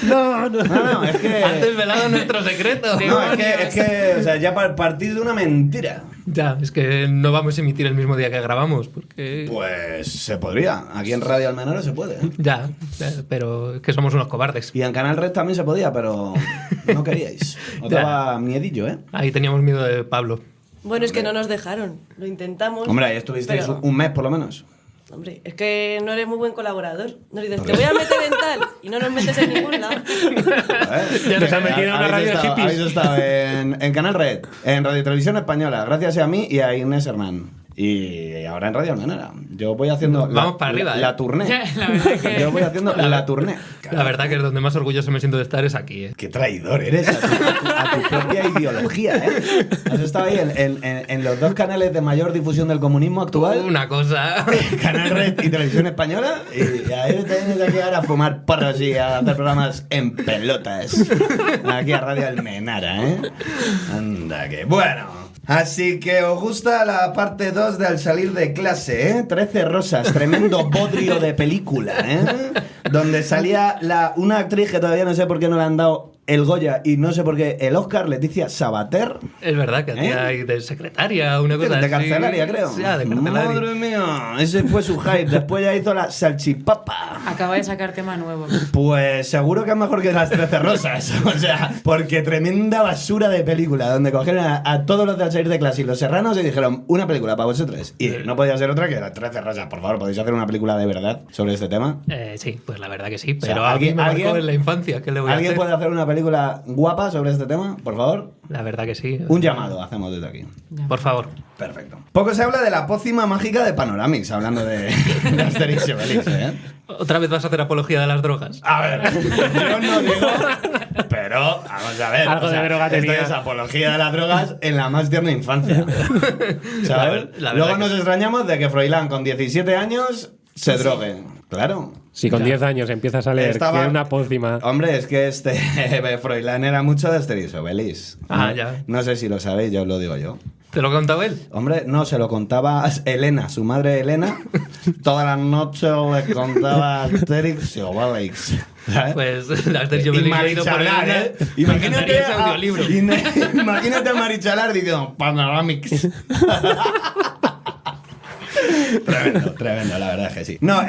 Speaker 23: No, es que...
Speaker 8: Has desvelado nuestro secreto.
Speaker 23: No, es que, o sea, ya partís de una mentira.
Speaker 8: Ya, es que no vamos a emitir el mismo día que grabamos, porque...
Speaker 23: Pues se podría. Aquí en Radio Almenara se puede.
Speaker 8: Ya, pero es que somos unos cobardes.
Speaker 23: Y en Canal Red también se podía, pero no queríais. Os daba miedillo, ¿eh?
Speaker 8: Ahí teníamos miedo de Pablo.
Speaker 7: Bueno, es que no nos dejaron. Lo intentamos.
Speaker 23: Hombre, ahí estuvisteis un mes por lo menos.
Speaker 7: Hombre, es que no eres muy buen colaborador. Nos dices, te voy a meter en tal y no nos metes en ningún lado.
Speaker 8: Ya nos han metido en una radio de hippies.
Speaker 23: Habéis estado en Canal Red, en Radio Televisión Española, gracias a mí y a Inés Hernán. Y ahora en Radio Almenara. Yo voy haciendo
Speaker 8: Vamos para arriba,
Speaker 23: la tournée. Yo voy haciendo la tournée.
Speaker 8: La verdad que es donde más orgulloso me siento de estar es aquí, ¿eh?
Speaker 23: Qué traidor eres a tu propia ideología, ¿eh? Has estado ahí en los dos canales de mayor difusión del comunismo actual.
Speaker 8: Una cosa.
Speaker 23: Canal Red y Televisión Española. Y ahí te vienes aquí ahora a fumar porros y a hacer programas en pelotas. Aquí a Radio Almenara, ¿eh? Anda que... Bueno... Así que os gusta la parte 2 de Al salir de clase, ¿eh? 13 rosas, tremendo bodrio de película, ¿eh? Donde salía una actriz que todavía no sé por qué no le han dado el Goya y no sé por qué el Oscar, Leticia Sabater.
Speaker 8: Es verdad que hacía ahí de secretaria, una cosa
Speaker 23: de carcelaria, creo.
Speaker 8: Sí, de carcelaria.
Speaker 23: Madre mía, ese fue su hype. Después ya hizo la salchipapa.
Speaker 9: Acaba de sacar tema nuevo.
Speaker 23: Pues seguro que es mejor que las 13 rosas. O sea, porque tremenda basura de película, donde cogieron a todos los de Al salir de clase y los Serranos y dijeron, una película para vosotros. Y no podía ser otra que las 13 rosas. Por favor, ¿podéis hacer una película de verdad sobre este tema?
Speaker 8: Sí, pues la verdad que sí. Pero
Speaker 23: o sea,
Speaker 8: a mí me marcó en la infancia. ¿Qué le voy a hacer?
Speaker 23: ¿Alguien puede hacer una película guapa sobre este tema, por favor?
Speaker 8: La verdad que sí.
Speaker 23: Un llamado hacemos desde aquí.
Speaker 8: Por favor.
Speaker 23: Perfecto. Poco se habla de la pócima mágica de Panoramix, hablando de Asterix y Obelix, ¿eh?
Speaker 8: ¿Otra vez vas a hacer apología de las drogas?
Speaker 23: A ver, yo no digo... Pero, vamos a ver.
Speaker 1: Algo de droga tenía.
Speaker 23: Esto es apología de las drogas en la más tierna infancia. ¿Sabes? Luego nos extrañamos de que Froilán, con 17 años... se drogue. Claro.
Speaker 1: Si con 10 años empiezas a leer que una pócima...
Speaker 23: Hombre, es que Froilán era mucho de Asterix Obelix.
Speaker 8: Ya.
Speaker 23: No sé si lo sabéis, yo os lo digo yo.
Speaker 8: ¿Te lo contaba él?
Speaker 23: Hombre, no, se lo contaba Elena, su madre Elena. Todas las noches le contaba Asterix y Obelix. ¿Sabes?
Speaker 8: Pues Asterix y Obelix leído por Elena.
Speaker 23: Imagínate
Speaker 8: ese audiolibro.
Speaker 23: Imagínate a Marichalar diciendo Panoramix. Tremendo, la verdad es que sí. No,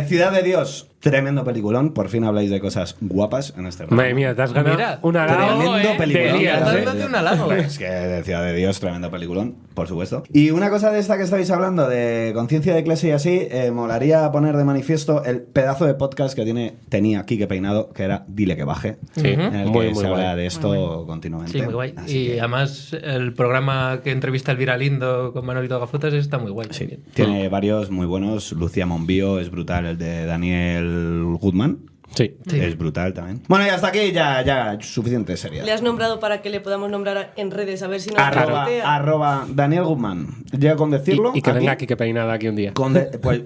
Speaker 23: Ciudad de Dios, tremendo peliculón. Por fin habláis de cosas guapas en este programa.
Speaker 1: Madre mía, te has ganado un halago.
Speaker 23: Tremendo peliculón.
Speaker 8: Dándote un halago.
Speaker 23: Es que de Ciudad de Dios, tremendo peliculón, por supuesto. Y una cosa de esta que estáis hablando, de conciencia de clase y así, molaría poner de manifiesto el pedazo de podcast que tenía Quique Peinado, que era Dile que baje, en el que se habla de esto continuamente.
Speaker 8: Sí, muy guay.
Speaker 23: Así
Speaker 8: Y
Speaker 23: que...
Speaker 8: además el programa que entrevista a Elvira Lindo con Manolito Gafotas está muy guay.
Speaker 23: Sí, tiene varios muy buenos. Lucía Monbío es brutal, el de Daniel Goodman.
Speaker 1: Sí.
Speaker 23: Es brutal también. Bueno, y hasta aquí ya suficiente sería.
Speaker 7: Le has nombrado para que le podamos nombrar en redes, a ver si nos
Speaker 23: Arroba Daniel Goodman. Ya con decirlo.
Speaker 1: Y que
Speaker 23: aquí,
Speaker 1: venga aquí que peinada aquí un día.
Speaker 23: Pues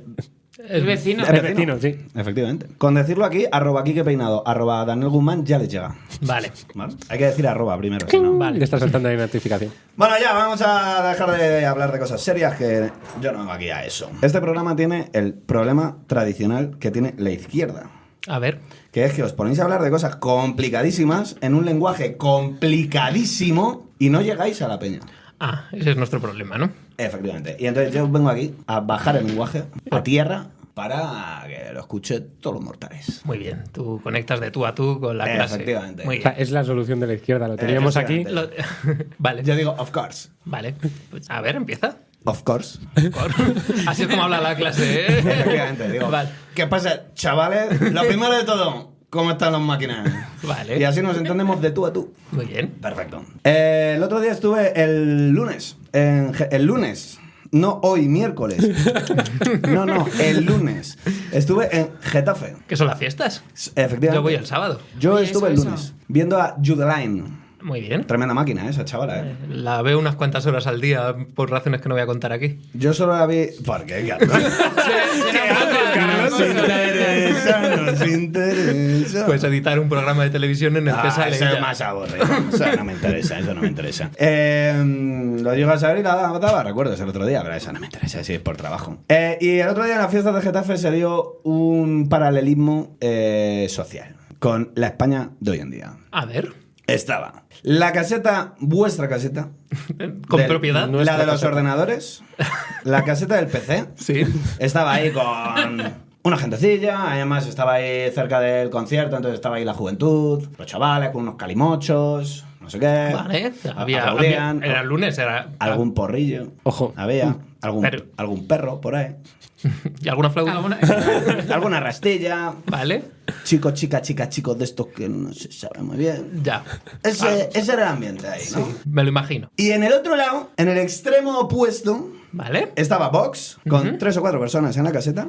Speaker 9: Es vecino.
Speaker 1: Es vecino, sí.
Speaker 23: Efectivamente. Con decirlo aquí, arroba Quique Peinado, arroba Daniel Guzmán, ya les llega.
Speaker 8: Vale.
Speaker 23: ¿Vale? Hay que decir arroba primero, si no.
Speaker 1: Vale. Ya está saltando ahí notificación.
Speaker 23: Bueno, ya, vamos a dejar de hablar de cosas serias, que yo no vengo aquí a eso. Este programa tiene el problema tradicional que tiene la izquierda.
Speaker 8: A ver.
Speaker 23: Que es que os ponéis a hablar de cosas complicadísimas en un lenguaje complicadísimo y no llegáis a la peña.
Speaker 8: Ah, ese es nuestro problema, ¿no?
Speaker 23: Efectivamente. Y entonces yo vengo aquí a bajar el lenguaje a tierra para que lo escuchen todos los mortales.
Speaker 8: Muy bien. Tú conectas de tú a tú con la clase.
Speaker 23: Efectivamente.
Speaker 8: Muy
Speaker 1: O sea,
Speaker 8: bien.
Speaker 1: es la solución de la izquierda. Lo teníamos aquí.
Speaker 8: Vale.
Speaker 23: Yo digo, of course.
Speaker 8: Vale. Pues, a ver, empieza.
Speaker 23: Of course.
Speaker 8: Así es como habla la clase, ¿eh?
Speaker 23: Efectivamente, digo.
Speaker 8: Vale.
Speaker 23: ¿Qué pasa, chavales? Lo primero de todo, ¿cómo están las máquinas?
Speaker 8: Vale.
Speaker 23: Y así nos entendemos de tú a tú.
Speaker 8: Muy bien.
Speaker 23: Perfecto. El otro día estuve el lunes. El lunes. No hoy, miércoles. No, el lunes. Estuve en Getafe.
Speaker 8: ¿Qué son las fiestas?
Speaker 23: Efectivamente.
Speaker 8: Yo voy el sábado.
Speaker 23: Yo
Speaker 9: Oye,
Speaker 23: estuve el
Speaker 9: eso.
Speaker 23: lunes viendo a Judeline.
Speaker 8: Muy bien.
Speaker 23: Tremenda máquina esa chavala, ¿eh?
Speaker 8: La veo unas cuantas horas al día por razones que no voy a contar aquí.
Speaker 23: Yo solo la vi... ¿Por qué, Carlos? Nos interesa.
Speaker 8: Pues editar un programa de televisión en el que sale
Speaker 23: eso
Speaker 8: ella.
Speaker 23: es más aburrido. Eso no me interesa. Lo llego a saber y la daba recuerdos el otro día, pero eso no me interesa, si es por trabajo. Y el otro día en las fiestas de Getafe se dio un paralelismo social con la España de hoy en día.
Speaker 8: A ver.
Speaker 23: Estaba la caseta, vuestra caseta.
Speaker 8: ¿Con propiedad?
Speaker 23: La de los ordenadores. La caseta del PC.
Speaker 8: Sí.
Speaker 23: Estaba ahí con una gentecilla. Además estaba ahí cerca del concierto. Entonces estaba ahí la juventud. Los chavales con unos calimochos. No sé qué.
Speaker 8: Vale.
Speaker 23: Aplaudían.
Speaker 8: Era el lunes, era...
Speaker 23: Algún porrillo.
Speaker 1: Ojo.
Speaker 23: Había. Algún perro por ahí.
Speaker 8: ¿Y alguna flauta?
Speaker 23: Alguna rastilla.
Speaker 8: Vale.
Speaker 23: Chicos, chicos de estos que no se sabe muy bien.
Speaker 8: Ya.
Speaker 23: Ese era el ambiente ahí, ¿no?
Speaker 8: Sí, me lo imagino.
Speaker 23: Y en el otro lado, en el extremo opuesto,
Speaker 8: Vale.
Speaker 23: estaba Vox, con 3 o 4 personas en la caseta.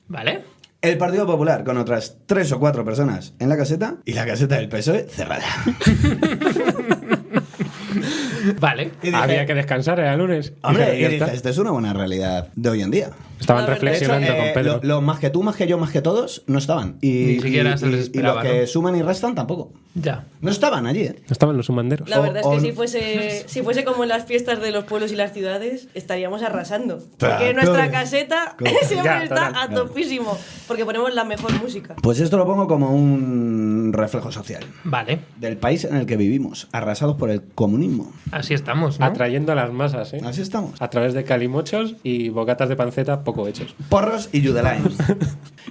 Speaker 8: Vale.
Speaker 23: El Partido Popular, con otras 3 o 4 personas en la caseta. Y la caseta del PSOE cerrada.
Speaker 8: Vale.
Speaker 23: Y dije,
Speaker 1: Había que descansar, era lunes.
Speaker 23: hombre, y
Speaker 1: ya
Speaker 23: dije,
Speaker 1: está.
Speaker 23: esta es una buena realidad de hoy en día.
Speaker 1: Estaban
Speaker 7: La verdad,
Speaker 1: reflexionando
Speaker 23: De hecho,
Speaker 1: con Pedro.
Speaker 23: Los más que tú, más que yo, más que todos, no estaban.
Speaker 8: Ni siquiera se les
Speaker 23: y
Speaker 8: esperaba,
Speaker 23: los que
Speaker 8: ¿no?
Speaker 23: suman y restan tampoco.
Speaker 8: Ya.
Speaker 23: No estaban allí, ¿eh?
Speaker 1: No estaban los sumanderos.
Speaker 7: La verdad es que
Speaker 23: O-
Speaker 7: si fuese como en las fiestas de los pueblos y las ciudades, estaríamos arrasando.
Speaker 23: Claro.
Speaker 7: Porque nuestra caseta siempre
Speaker 1: Ya,
Speaker 7: está
Speaker 1: total.
Speaker 7: a topísimo. Porque ponemos la mejor música.
Speaker 23: Pues esto lo pongo como un reflejo social
Speaker 8: Vale.
Speaker 23: del país en el que vivimos, arrasados por el comunismo.
Speaker 8: Así estamos, ¿no?
Speaker 1: Atrayendo a las masas, ¿eh?
Speaker 23: Así estamos.
Speaker 1: A través de calimochos y bocatas de panceta poco hechos.
Speaker 23: Porros y Judeline.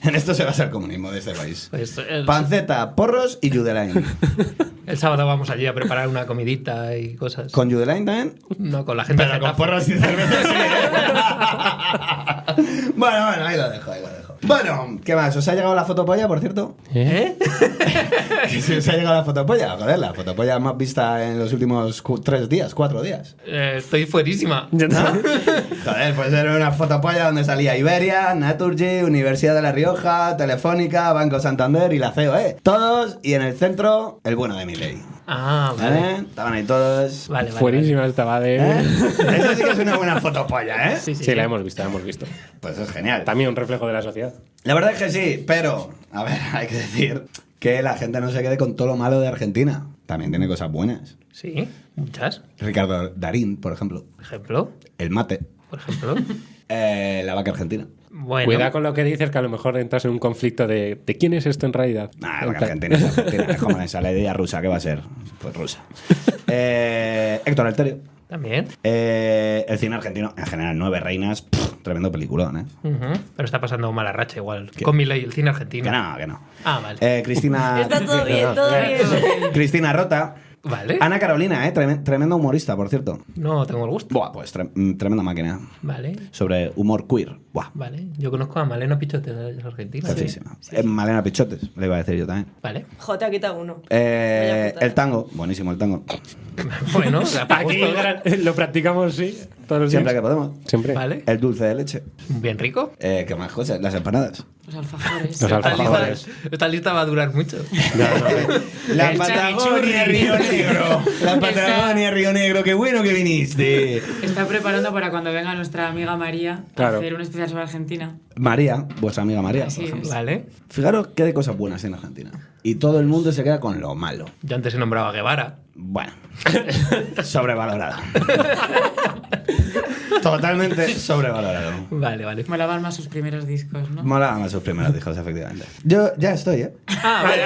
Speaker 23: En esto se basa el comunismo de este país.
Speaker 8: Pues
Speaker 23: Panceta, porros y Judeline.
Speaker 8: el sábado vamos allí a preparar una comidita y cosas.
Speaker 23: ¿Con Judeline también?
Speaker 8: No, con la gente de
Speaker 23: Pero con
Speaker 8: Getafe.
Speaker 23: porros y cerveza sí, ¿eh? Bueno, ahí lo dejo. Bueno, ¿qué más? ¿Os ha llegado la fotopolla, por cierto?
Speaker 8: ¿Eh?
Speaker 23: ¿Sí os ha llegado la fotopolla? Joder, la fotopolla más vista en los últimos 3 días, 4 días.
Speaker 8: Estoy fuerísima.
Speaker 23: Joder, pues era una fotopolla donde salía Iberia, Naturgy, Universidad de La Rioja, Telefónica, Banco Santander y la CEO, Todos, y en el centro, el bueno de Milei.
Speaker 8: Ah, vale.
Speaker 23: Estaban ahí todos.
Speaker 8: Vale.
Speaker 1: Fuerísima estaba de...
Speaker 23: Eso sí que es una buena fotopolla,
Speaker 1: Sí, la hemos visto,
Speaker 23: Pues es genial.
Speaker 1: También un reflejo de la sociedad.
Speaker 23: La verdad es que sí, pero, a ver, hay que decir que la gente no se quede con todo lo malo de Argentina. También tiene cosas buenas.
Speaker 8: Sí, muchas.
Speaker 23: Ricardo Darín, por ejemplo.
Speaker 8: ¿Ejemplo?
Speaker 23: El mate.
Speaker 8: Por ejemplo.
Speaker 23: La vaca argentina.
Speaker 1: Bueno. Cuidado con lo que dices, que a lo mejor entras en un conflicto de quién es esto en realidad.
Speaker 23: La vaca argentina es argentina. Es como esa la idea rusa, ¿qué va a ser? Pues rusa. Héctor Alterio.
Speaker 8: También.
Speaker 23: El cine argentino, en general, 9 reinas, tremendo peliculón,
Speaker 8: Pero está pasando mala racha igual. Con Milei, el cine argentino.
Speaker 23: Que no.
Speaker 8: Ah, vale.
Speaker 23: Cristina...
Speaker 7: Está todo bien, todo bien.
Speaker 23: Cristina Rota.
Speaker 8: Vale.
Speaker 23: Ana Carolina, tremenda humorista, por cierto.
Speaker 8: No tengo el gusto.
Speaker 23: Buah, pues tremenda máquina.
Speaker 8: Vale.
Speaker 23: Sobre humor queer. Buah.
Speaker 8: Vale. Yo conozco a Malena Pichotes, es argentina.
Speaker 23: Perfectísima. Malena Pichotes, le iba a decir yo también.
Speaker 8: Vale.
Speaker 7: Jota, quita uno.
Speaker 23: El tango, buenísimo el tango.
Speaker 8: Bueno,
Speaker 1: aquí lo practicamos, sí. Todos los
Speaker 23: Siempre
Speaker 1: días.
Speaker 23: que podemos.
Speaker 1: Siempre.
Speaker 8: Vale.
Speaker 23: El dulce de leche.
Speaker 8: Bien rico.
Speaker 23: ¿Qué más cosas? Las empanadas.
Speaker 9: Los alfajores.
Speaker 1: Los alfajores.
Speaker 8: Esta lista va a durar mucho.
Speaker 23: La Patagonia, Río Negro. La Patagonia, Río Negro. Qué bueno que viniste.
Speaker 9: Está preparando para cuando venga nuestra amiga María a hacer un especial sobre Argentina.
Speaker 23: María, vuestra amiga María.
Speaker 9: Así es.
Speaker 8: Vale.
Speaker 23: Fijaros que hay cosas buenas en Argentina. Y todo el mundo se queda con lo malo.
Speaker 8: Yo antes he nombrado a Guevara.
Speaker 23: Bueno, sobrevalorado. Totalmente sobrevalorado.
Speaker 8: Vale.
Speaker 9: Molaban más sus primeros discos, ¿no?
Speaker 23: Molaban más sus primeros discos, efectivamente. Yo ya estoy,
Speaker 8: Ah, vale.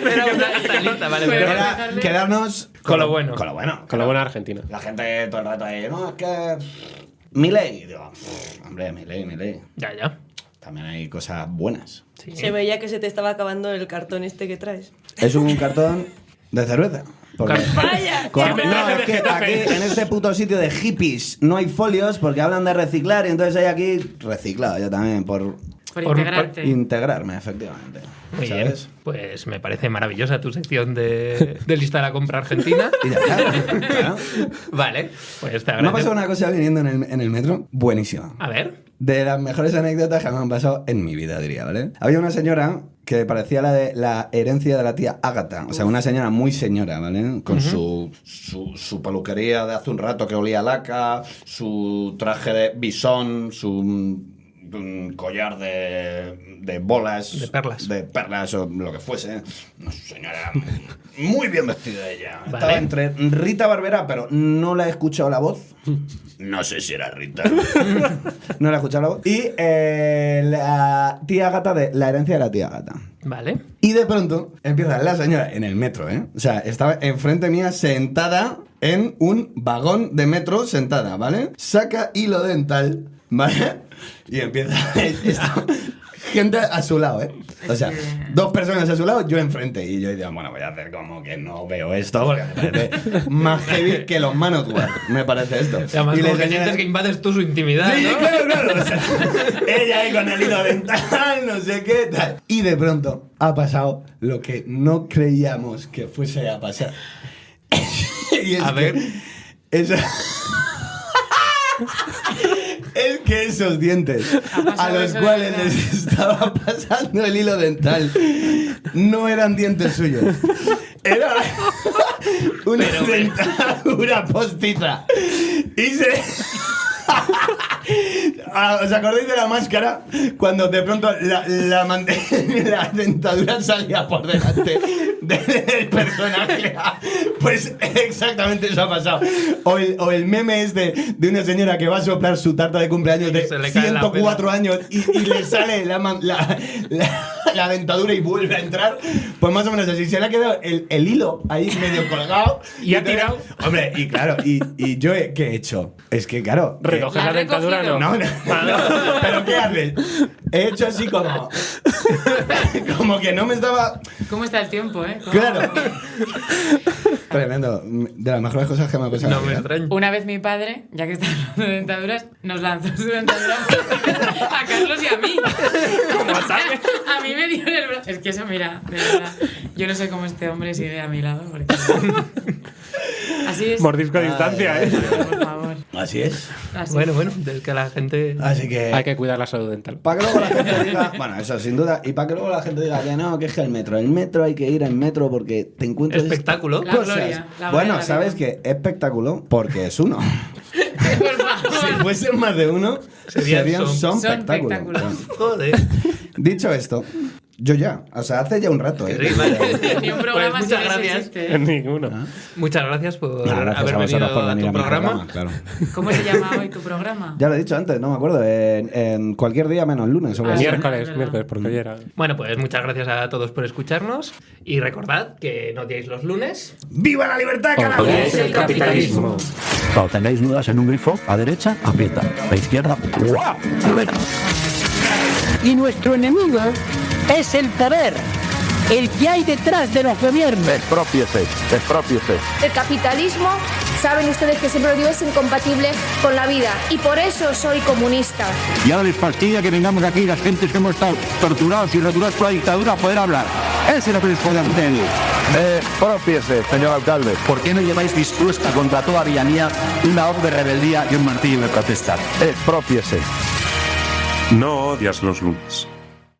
Speaker 8: Pero está lista, vale.
Speaker 23: Era quedarnos
Speaker 8: con lo bueno.
Speaker 23: Con lo bueno.
Speaker 1: Con lo bueno de Argentina.
Speaker 23: La gente todo el rato ahí, no, es que... Milei. Digo, hombre, Milei.
Speaker 8: Ya.
Speaker 23: También hay cosas buenas.
Speaker 8: Sí.
Speaker 7: Se veía que se te estaba acabando el cartón este que traes.
Speaker 23: Es un cartón de cerveza.
Speaker 7: ¡Vaya!
Speaker 23: No, es que aquí, en este puto sitio de hippies, no hay folios porque hablan de reciclar y entonces hay aquí reciclado yo también por
Speaker 9: integrarte.
Speaker 23: Integrarme, efectivamente.
Speaker 8: Muy
Speaker 23: ¿sabes?
Speaker 8: bien. Pues me parece maravillosa tu sección de lista de la compra argentina.
Speaker 23: Y ya está, claro.
Speaker 8: Vale, pues te agradezco.
Speaker 23: Me ha pasado una cosa viniendo en el metro buenísima.
Speaker 8: A ver.
Speaker 23: De las mejores anécdotas que me han pasado en mi vida, diría, ¿vale? Había una señora que parecía la de la herencia de la tía Ágata. O sea, una señora muy señora, ¿vale? Con su peluquería de hace un rato que olía a laca, su traje de bisón, su collar de bolas. De perlas o lo que fuese. Una señora muy bien vestida ella.
Speaker 8: Vale.
Speaker 23: Estaba entre Rita Barberá, pero no la he escuchado la voz. No sé si era Rita. No la he escuchado la voz. Y la tía Gata de la herencia de la tía Gata.
Speaker 8: Vale.
Speaker 23: Y de pronto empieza la señora en el metro, ¿eh? O sea, estaba enfrente mía sentada en un vagón de metro sentada, ¿vale? Saca hilo dental, ¿vale? Y empieza gente a su lado, ¿eh? O sea, 2 personas a su lado, yo enfrente. Y yo digo, bueno, voy a hacer como que no veo esto porque me parece más heavy que los Manowar, me parece esto.
Speaker 8: Además,
Speaker 23: y
Speaker 8: como
Speaker 23: le
Speaker 8: que
Speaker 23: señala...
Speaker 8: sientes que invades tú su intimidad,
Speaker 23: Sí,
Speaker 8: ¿no?
Speaker 23: claro. O sea, ella ahí con el hilo dental, no sé qué, tal. Y de pronto ha pasado lo que no creíamos que fuese a pasar. Y es
Speaker 8: a ver.
Speaker 23: Es que esos dientes a los cuales les estaba pasando el hilo dental no eran dientes suyos. Era una dentadura postiza. Y se... ¿Os acordáis de la máscara? Cuando de pronto la dentadura salía por delante del personaje. Pues exactamente eso ha pasado. O el meme es de una señora que va a soplar su tarta de cumpleaños de 104 años y le sale la dentadura y vuelve a entrar. Pues más o menos así. Se le ha quedado el hilo ahí medio colgado.
Speaker 1: Y ha tirado.
Speaker 23: Hombre, y claro, y yo ¿qué he hecho? Es que claro.
Speaker 1: Recoger la dentadura no.
Speaker 23: No. ¿Pero qué haces? He hecho así como que no me estaba...
Speaker 9: ¿Cómo está el tiempo, eh?
Speaker 23: Claro. Tremendo. De las mejores cosas que me ha pasado.
Speaker 8: No me extraño.
Speaker 9: Una vez mi padre, ya que está hablando de dentaduras, nos lanzó su dentadura a Carlos y a mí. A mí me dio en el brazo. Es que eso, mira, de verdad. Yo no sé cómo este hombre sigue a mi lado. Porque... Así es.
Speaker 1: Mordisco a distancia, ¿eh?
Speaker 9: Por favor.
Speaker 23: Así es.
Speaker 8: Bueno, es que la gente...
Speaker 23: Así que...
Speaker 1: Hay que cuidar la salud dental.
Speaker 23: Para que luego la gente diga... Bueno, eso sin duda. Y para que luego la gente diga que no, que es que el metro hay que ir en metro porque te encuentras...
Speaker 8: Espectáculo.
Speaker 23: La gloria, bueno, ¿sabes qué? Espectáculo porque es uno. Si fuesen más de uno, serían son espectáculos. Bueno.
Speaker 8: Joder.
Speaker 23: Dicho esto, yo ya, o sea, hace ya un rato.
Speaker 9: Ni un programa
Speaker 8: muchas gracias.
Speaker 1: Ninguno.
Speaker 8: Muchas gracias por
Speaker 23: gracias
Speaker 8: haber venido a tu programa.
Speaker 23: Claro.
Speaker 9: ¿Cómo se llama hoy tu programa?
Speaker 23: Ya lo he dicho antes, no me acuerdo. En cualquier día menos lunes.
Speaker 1: Miércoles, porque hoy era.
Speaker 8: Bueno, pues muchas gracias a todos por escucharnos y recordad que no odiéis los lunes.
Speaker 23: ¡Viva la libertad, carajo!
Speaker 1: ¡Odiéis el capitalismo!
Speaker 19: Cuando tengáis dudas en un grifo, a derecha, aprieta. A izquierda, ¡guau!
Speaker 4: Y nuestro enemigo es el poder, el que hay detrás de los gobiernos.
Speaker 19: Expropiese.
Speaker 6: El capitalismo, saben ustedes que siempre lo digo, es incompatible con la vida. Y por eso soy comunista.
Speaker 19: Y ahora les fastidia que vengamos aquí las gentes que hemos estado torturados y returados por la dictadura a poder hablar. Ese es lo que les podemos tener. Expropiese, señor alcalde. ¿Por qué no lleváis dispuesta contra toda villanía una hoz de rebeldía y un martillo de protesta? Expropiese.
Speaker 10: No odias los lunes.